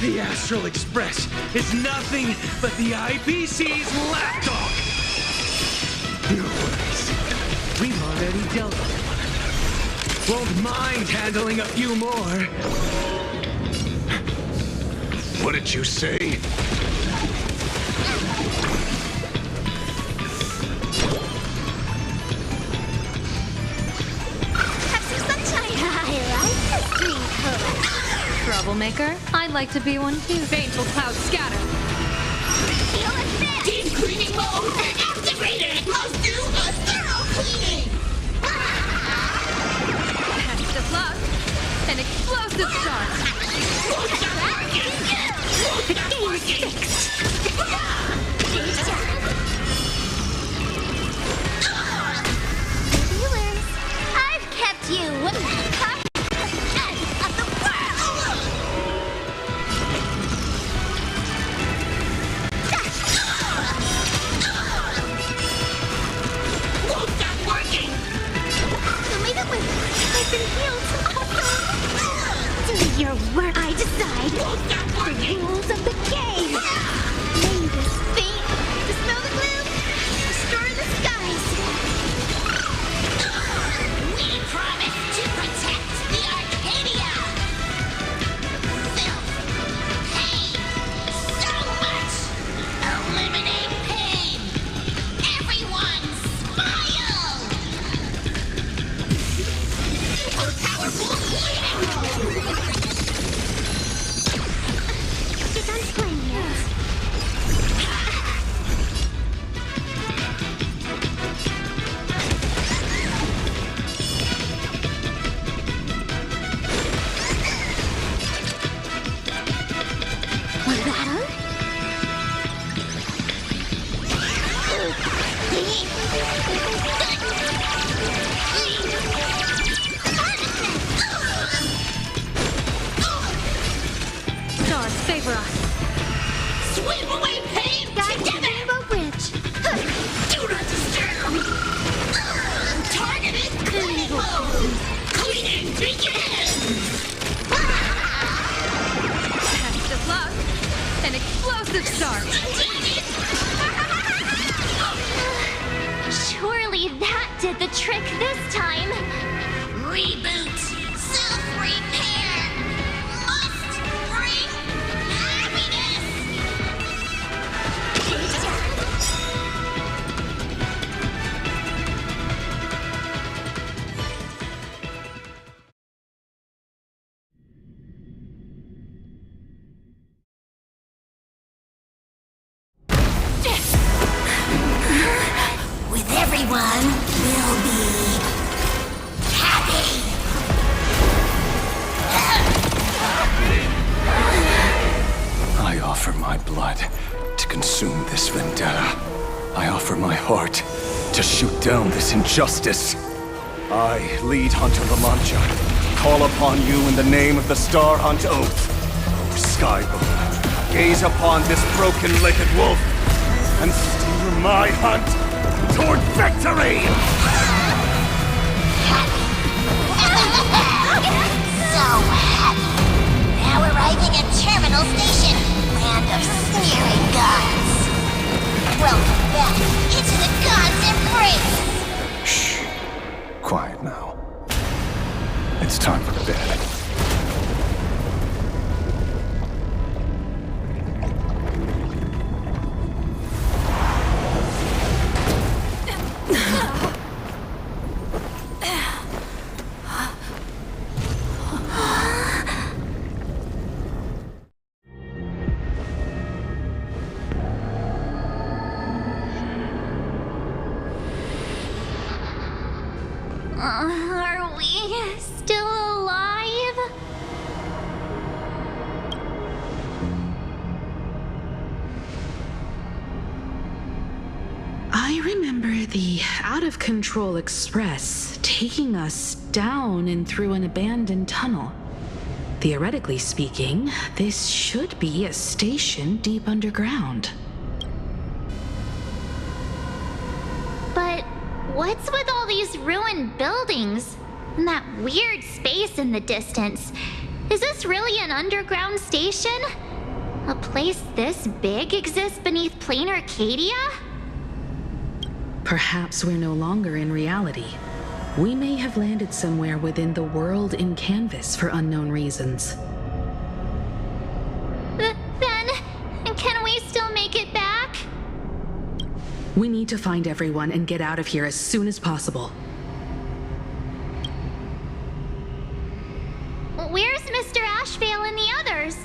The Astral Express is nothing but the IPC's lapdog! No worries. We've already dealt with one another. Won't mind handling a few more. What did you say? Have some sunshine. I like this dream color. Troublemaker? I'd like to be one too. Baneful clouds scatter. Feel it there. Deep cleaning mode activated! Must do a thorough cleaning! Best of luck. An explosive start. The game is fixed. Viewers, I've kept you one of the top end of the world. Won't stop working! Tell me the way. I've been healed. Do your work. I decide. Won't stop The working! rules of the game. May this fate dispel the gloom. Restore the skies. We promise to protect the Arcadia! Filth! Pain! So much! Eliminate pain! Everyone smile! Super powerful cleaning! You're done playing yet. Was that her? Stars favor us. Sweep away pain together! Rainbow Bridge. Do not disturb! Targeted cleaning mode! Cleaning begins! Best of luck. An explosive start. Surely that did the trick this time. Reboot! Self-repair! Must bring happiness! Everyone will be happy. I offer my blood to consume this vendetta. I offer my heart to shoot down this injustice. I, lead Hunter La Mancha, call upon you in the name of the Star Hunt Oath. O Skybound, gaze upon this broken-legged wolf and steer my hunt toward victory! So happy. Now arriving at Terminal Station, land of sneering gods. Welcome back into the gods' embrace. Shh. Quiet now. It's time for bed. Are we still alive? I remember the out-of-control express taking us down and through an abandoned tunnel. Theoretically speaking, this should be a station deep underground. But what's with all these ruined buildings? And that weird space in the distance? Is this really an underground station? A place this big exists beneath Plain Arcadia? Perhaps we're no longer in reality. We may have landed somewhere within the world in canvas for unknown reasons. Then, can we still make it back? We need to find everyone and get out of here as soon as possible. Where's Mr. Ashvale and the others?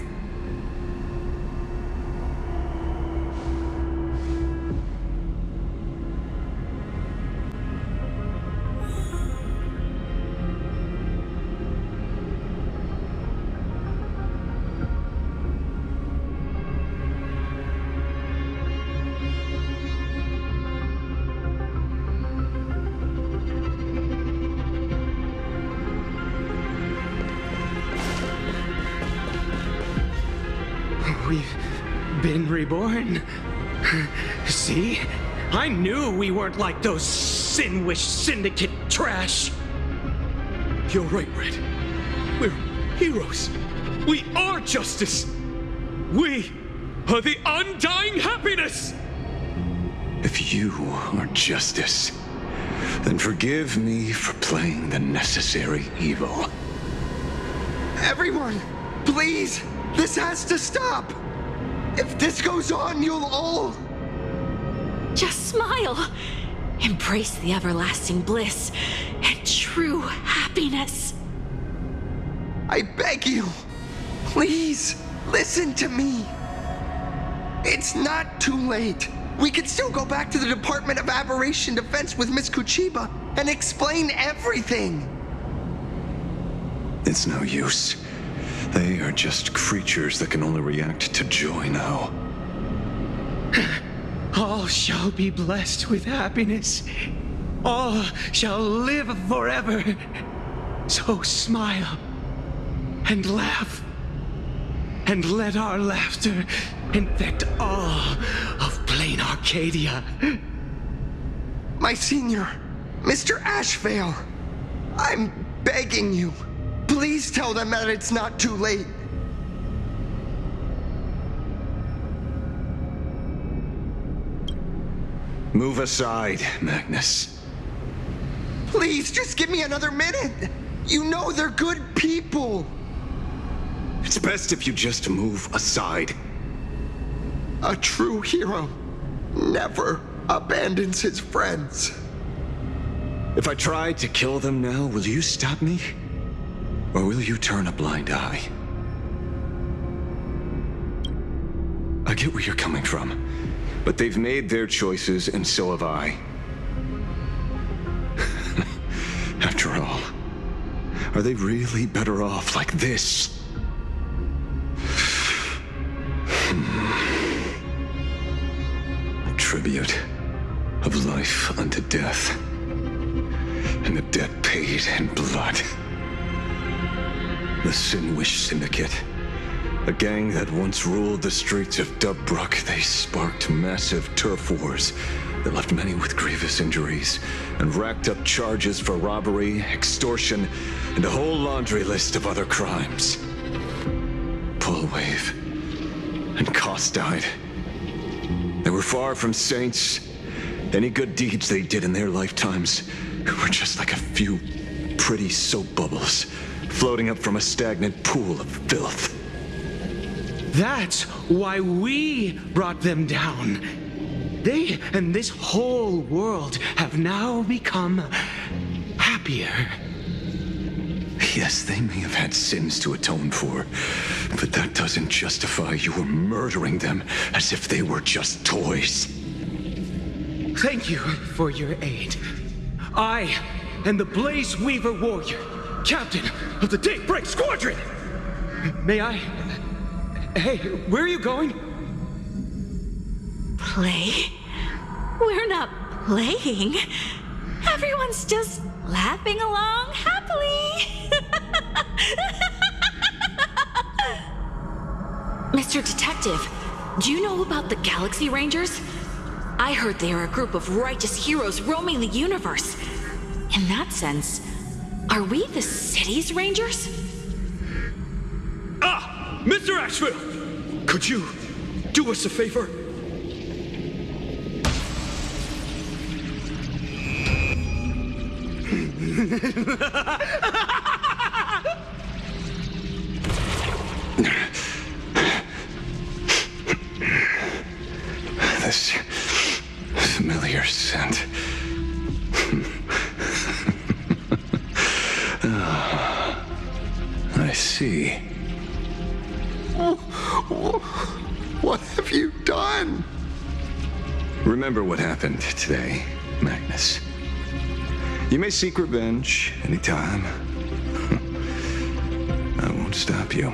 We've been reborn. See? I knew we weren't like those Sinwish Syndicate trash. You're right, Red. We're heroes. We are justice. We are the undying happiness. If you are justice, then forgive me for playing the necessary evil. Everyone, please! This has to stop! If this goes on, you'll all... Just smile. Embrace the everlasting bliss and true happiness. I beg you, please, listen to me. It's not too late. We can still go back to the Department of Aberration Defense with Miss Kuchiba and explain everything. It's no use. They are just creatures that can only react to joy now. All shall be blessed with happiness. All shall live forever. So smile and laugh. And let our laughter infect all of Plain Arcadia. My senior, Mr. Ashvale, I'm begging you. Please tell them that it's not too late. Move aside, Magnus. Please, just give me another minute. You know they're good people. It's best if you just move aside. A true hero never abandons his friends. If I try to kill them now, will you stop me? Or will you turn a blind eye? I get where you're coming from, but they've made their choices and so have I. Are they really better off like this? A tribute of life unto death, and a debt paid in blood. The Sinwish Syndicate, a gang that once ruled the streets of Dubbrook. They sparked massive turf wars that left many with grievous injuries and racked up charges for robbery, extortion, and a whole laundry list of other crimes. Pullwave and Koss died. They were far from saints. Any good deeds they did in their lifetimes were just like a few pretty soap bubbles floating up from a stagnant pool of filth. That's why we brought them down. They and this whole world have now become happier. Yes, they may have had sins to atone for, but that doesn't justify your murdering them as if they were just toys. Thank you for your aid. I am the Blaze Weaver Warrior, captain of the Daybreak Squadron. May I? Hey, where are you going? Play? We're not playing. Everyone's just laughing along happily. Mr. Detective, do you know about the Galaxy Rangers? I heard they are a group of righteous heroes roaming the universe. In that sense, are we the city's Rangers? Ah! Mr. Asheville! Could you do us a favor? This familiar scent. I see. What have you done? Remember what happened today, Magnus. You may seek revenge anytime. I won't stop you.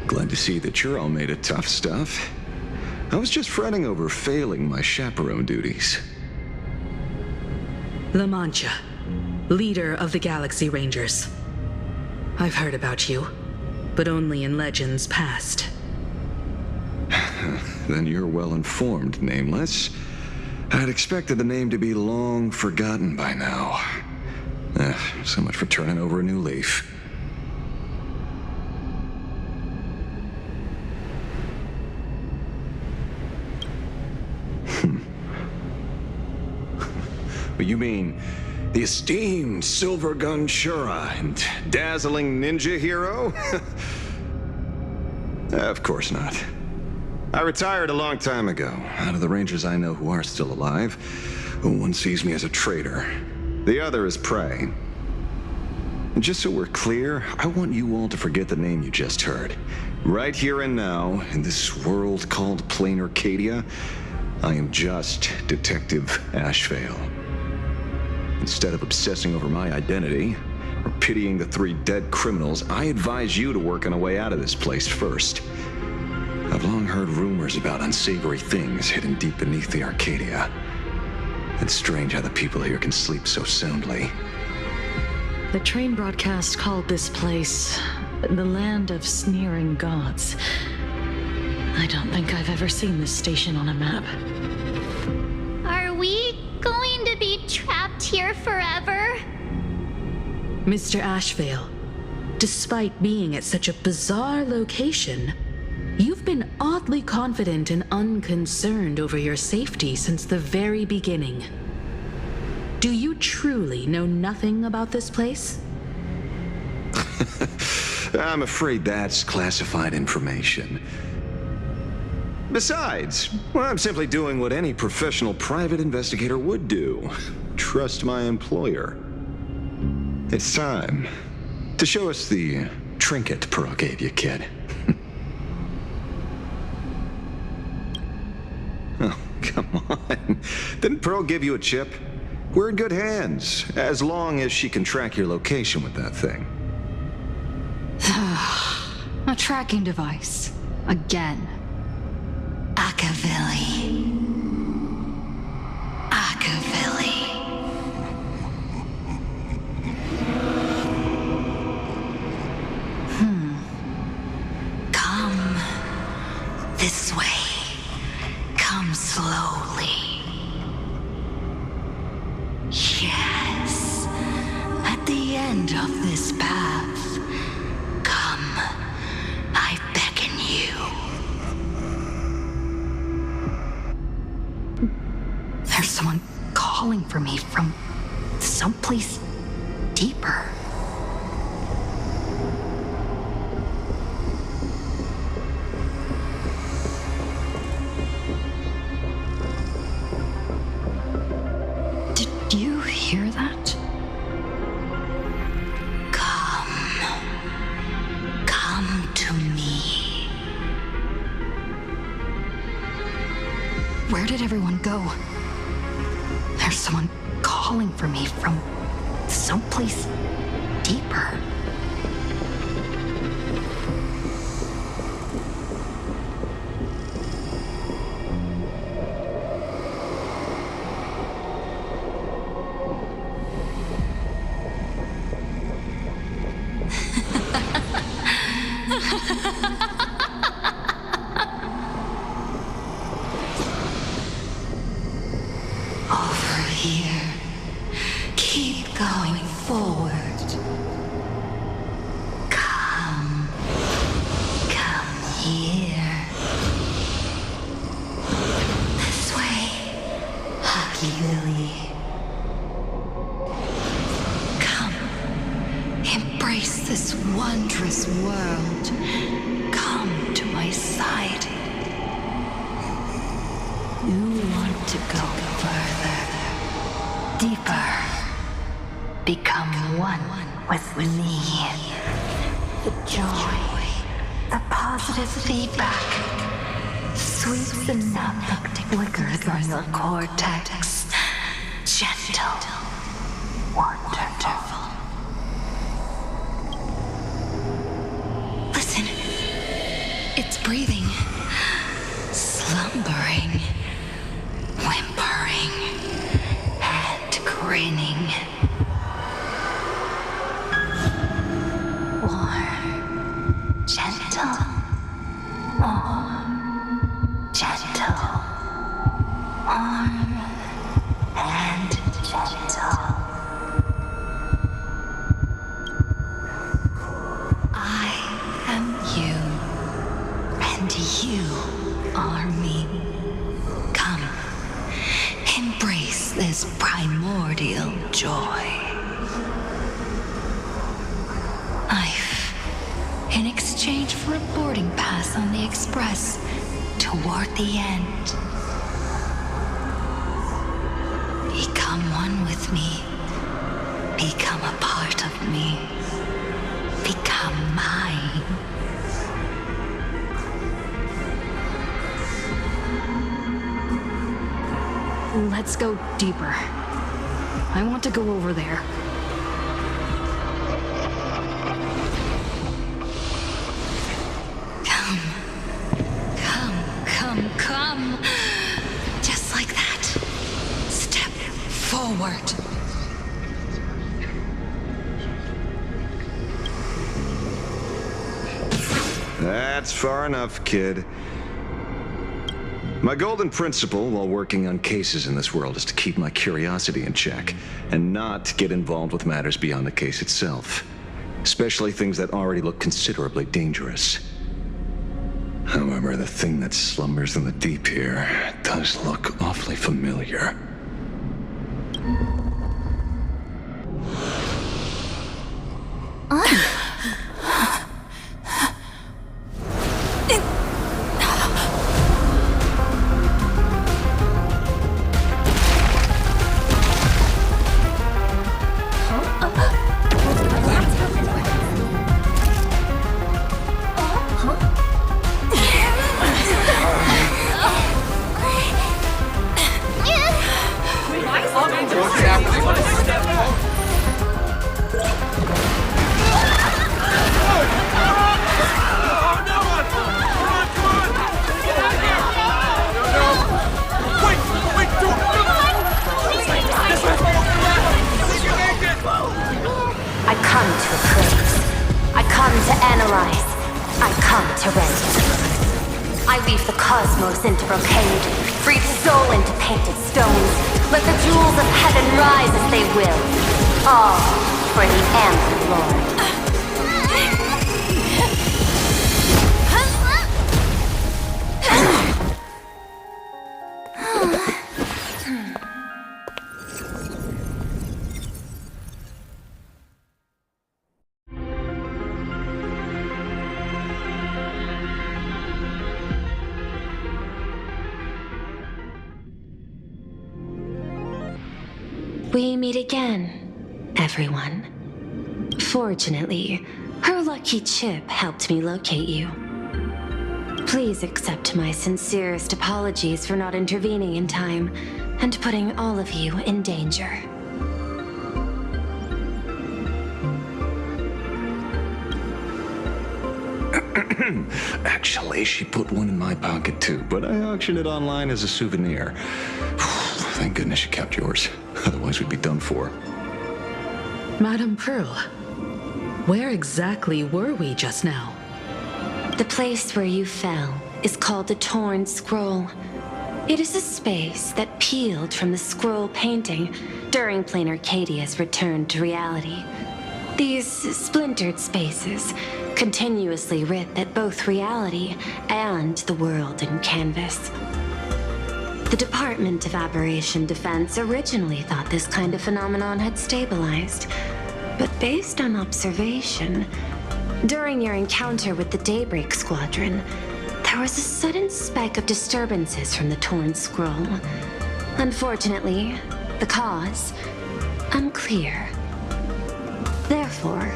Glad to see that you're all made of tough stuff. I was just fretting over failing my chaperone duties. La Mancha, leader of the Galaxy Rangers. I've heard about you, but only in legends past. Then you're well informed, Nameless. I'd expected the name to be long forgotten by now. So much for turning over a new leaf. But you mean the esteemed Silver Gun Shura and dazzling ninja hero? Of course not. I retired a long time ago. Out of the Rangers I know who are still alive, one sees me as a traitor. The other is prey. And just so we're clear, I want you all to forget the name you just heard. Right here and now, in this world called Plain Arcadia, I am just Detective Ashevale. Instead of obsessing over my identity, or pitying the 3 dead criminals, I advise you to work on a way out of this place first. I've long heard rumors about unsavory things hidden deep beneath the Arcadia. It's strange how the people here can sleep so soundly. The train broadcast called this place the Land of Sneering Gods. I don't think I've ever seen this station on a map. Are we going to be trapped here forever? Mr. Ashevale, despite being at such a bizarre location, you've been oddly confident and unconcerned over your safety since the very beginning. Do you truly know nothing about this place? I'm afraid that's classified information. Besides, well, I'm simply doing what any professional private investigator would do. Trust my employer. It's time to show us the trinket Pearl gave you, kid. Oh, come on. Didn't Pearl give you a chip? We're in good hands, as long as she can track your location with that thing. A tracking device. Again. Akavilli. Akavilli. Come this way. Come slowly. Yes. At the end of this path, come. I beckon you. There's someone calling for me from someplace deeper. Did you hear that? Come to me. Where did everyone go? There's someone calling for me from someplace deeper. Over here. Keep going forward. Come. Come here. This way. Akavilli. Come. Embrace this wondrous world. Come to my side. You want to go further, deeper, become one with me. The joy, the positive feedback, sweeps enough flickers on your cortex. Gentle, wonderful. Listen, it's breathing, slumbering. Whimpering and grinning. Warm, gentle, warm, gentle, warm and gentle. I am you, and you are me. Come. Embrace this primordial joy. Life, in exchange for a boarding pass on the Express toward the end. Become one with me. Become a part of me. Become mine. Let's go deeper. I want to go over there. Come. Just like that. Step forward. That's far enough, kid. My golden principle while working on cases in this world is to keep my curiosity in check and not get involved with matters beyond the case itself, especially things that already look considerably dangerous. However, the thing that slumbers in the deep here does look awfully familiar. I come to appraise. I come to analyze. I come to render. I weave the cosmos into brocade, breathe soul into painted stones. Let the jewels of heaven rise as they will. All for the Amber Lord. We meet again, everyone. Fortunately, her lucky chip helped me locate you. Please accept my sincerest apologies for not intervening in time and putting all of you in danger. Actually, she put one in my pocket too, but I auctioned it online as a souvenir. Thank goodness you kept yours. Otherwise, we'd be done for. Madame Pearl, where exactly were we just now? The place where you fell is called the Torn Scroll. It is a space that peeled from the scroll painting during Plain Arcadia's return to reality. These splintered spaces continuously rip at both reality and the world in canvas. The Department of Aberration Defense originally thought this kind of phenomenon had stabilized, but based on observation, during your encounter with the Daybreak Squadron, there was a sudden spike of disturbances from the Torn Scroll. Unfortunately, the cause, unclear. Therefore,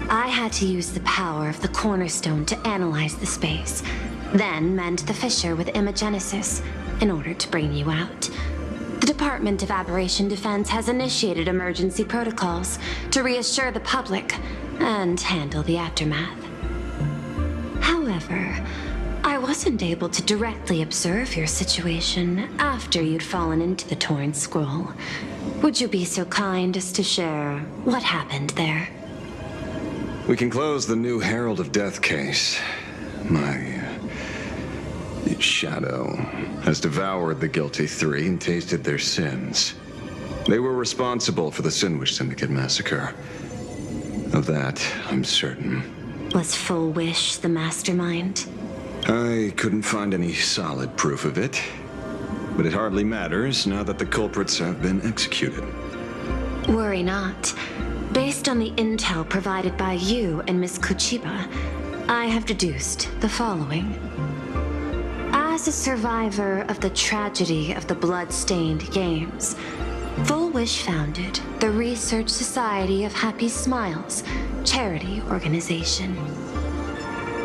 I had to use the power of the Cornerstone to analyze the space, then mend the fissure with Imagenesis in order to bring you out. The Department of Aberration Defense has initiated emergency protocols to reassure the public and handle the aftermath. However, I wasn't able to directly observe your situation after you'd fallen into the Torn Scroll. Would you be so kind as to share what happened there? We can close the new Herald of Death case. My shadow has devoured the guilty three and tasted their sins. They were responsible for the Sinwish Syndicate massacre. Of that, I'm certain. Was Full Wish the mastermind? I couldn't find any solid proof of it, but it hardly matters now that the culprits have been executed. Worry not. Based on the intel provided by you and Miss Kuchiba, I have deduced the following. As a survivor of the tragedy of the Blood-Stained Games, Full Wish founded the Research Society of Happy Smiles, charity organization.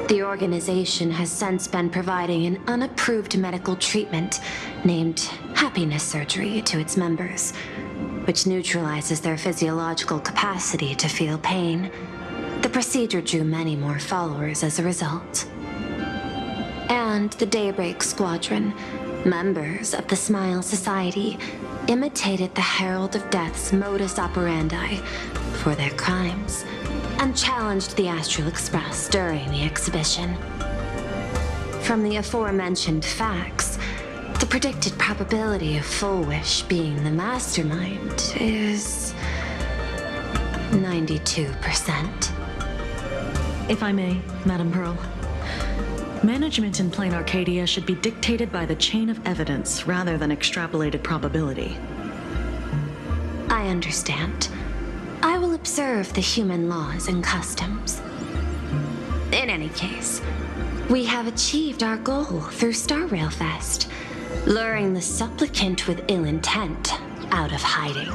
The organization has since been providing an unapproved medical treatment named happiness surgery to its members, which neutralizes their physiological capacity to feel pain. The procedure drew many more followers as a result. And the Daybreak Squadron, members of the Smile Society, imitated the Herald of Death's modus operandi for their crimes and challenged the Astral Express during the exhibition. From the aforementioned facts, the predicted probability of Full Wish being the mastermind is 92%. If I may, Madame Pearl. Management in Plain Arcadia should be dictated by the chain of evidence rather than extrapolated probability. I understand. I will observe the human laws and customs. In any case, we have achieved our goal through Star Rail Fest, luring the supplicant with ill intent out of hiding.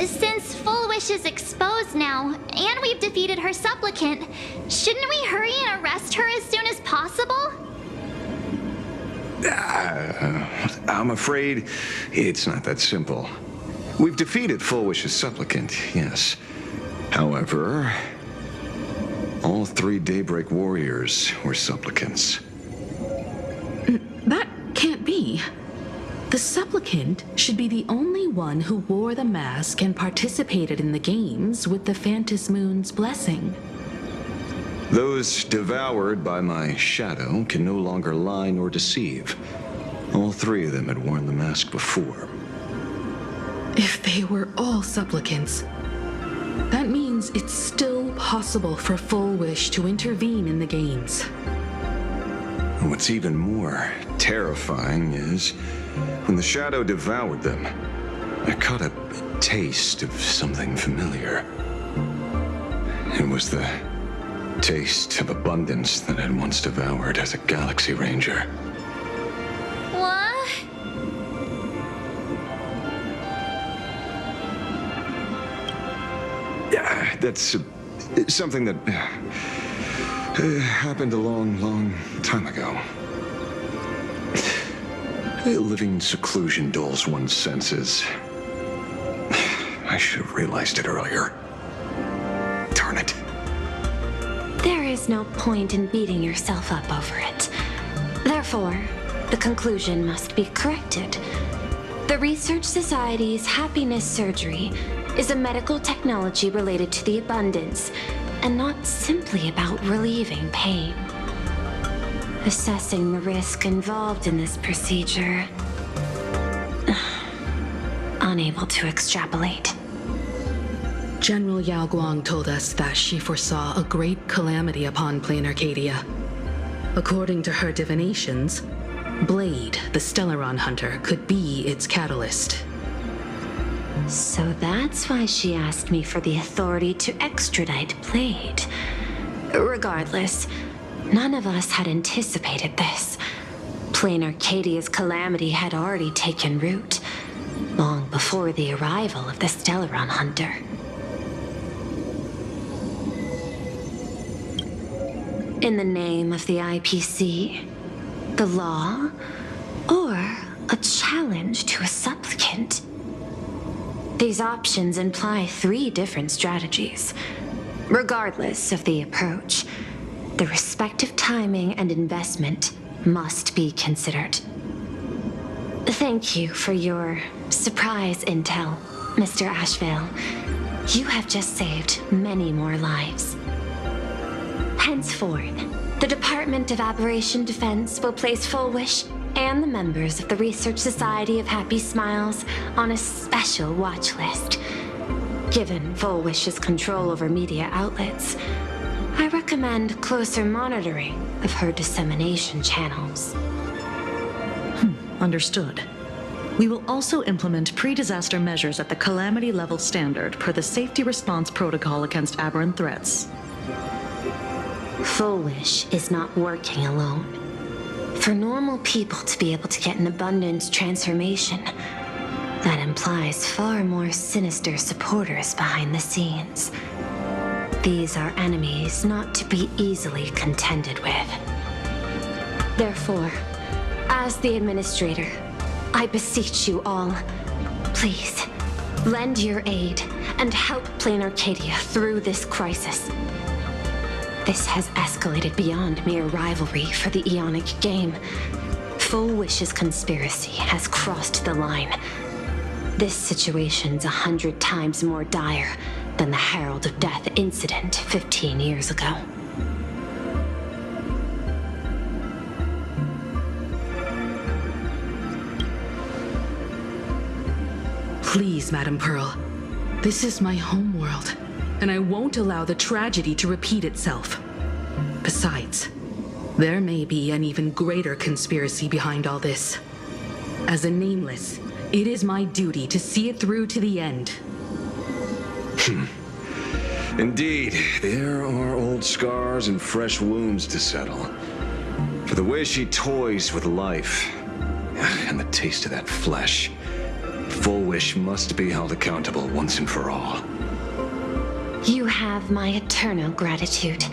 Since Full Wish is exposed now, and we've defeated her supplicant, shouldn't we hurry and arrest her as soon as possible? I'm afraid it's not that simple. We've defeated Full Wish's supplicant, yes. However, all 3 Daybreak warriors were supplicants. That can't be. The supplicant should be the only one who wore the mask and participated in the games with the Phantom Moon's blessing. Those devoured by my shadow can no longer lie nor deceive. All 3 of them had worn the mask before. If they were all supplicants, that means it's still possible for Full Wish to intervene in the games. What's even more terrifying is when the shadow devoured them, I caught a taste of something familiar. It was the taste of abundance that I had once devoured as a Galaxy Ranger. What? Yeah, that's something that happened a long time ago. Living in seclusion dulls one's senses. I should have realized it earlier. Darn it. There is no point in beating yourself up over it. Therefore, the conclusion must be corrected. The Research Society's happiness surgery is a medical technology related to the abundance, and not simply about relieving pain. Assessing the risk involved in this procedure. Unable to extrapolate. General Yao Guang told us that she foresaw a great calamity upon Plain Arcadia. According to her divinations, Blade, the Stellaron hunter, could be its catalyst. So that's why she asked me for the authority to extradite Blade. Regardless, none of us had anticipated this. Plain Arcadia's calamity had already taken root, long before the arrival of the Stellaron hunter. In the name of the IPC, the law, or a challenge to a supplicant? These options imply 3 different strategies. Regardless of the approach, the respective timing and investment must be considered. Thank you for your surprise intel, Mr. Ashvale. You have just saved many more lives. Henceforth, the Department of Aberration Defense will place Full Wish and the members of the Research Society of Happy Smiles on a special watch list. Given Full Wish's control over media outlets, I recommend closer monitoring of her dissemination channels. Understood. We will also implement pre-disaster measures at the calamity level standard per the Safety Response Protocol against aberrant threats. Full Wish is not working alone. For normal people to be able to get an abundance transformation, that implies far more sinister supporters behind the scenes. These are enemies not to be easily contended with. Therefore, as the administrator, I beseech you all, please, lend your aid and help Plain Arcadia through this crisis. This has escalated beyond mere rivalry for the Ionic game. Full Wish's conspiracy has crossed the line. This situation's 100 times more dire than the Herald of Death incident 15 years ago. Please, Madam Pearl. This is my homeworld, and I won't allow the tragedy to repeat itself. Besides, There may be an even greater conspiracy behind all this. As a Nameless, it is my duty to see it through to the end. Indeed, there are old scars and fresh wounds to settle. For the way she toys with life, and the taste of that flesh, Full Wish must be held accountable once and for all. You have my eternal gratitude.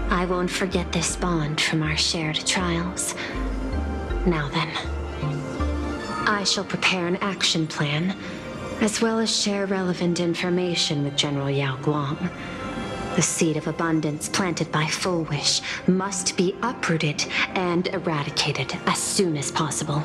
I won't forget this bond from our shared trials. Now then, I shall prepare an action plan, as well as share relevant information with General Yao Guang. The seed of abundance planted by Full Wish must be uprooted and eradicated as soon as possible.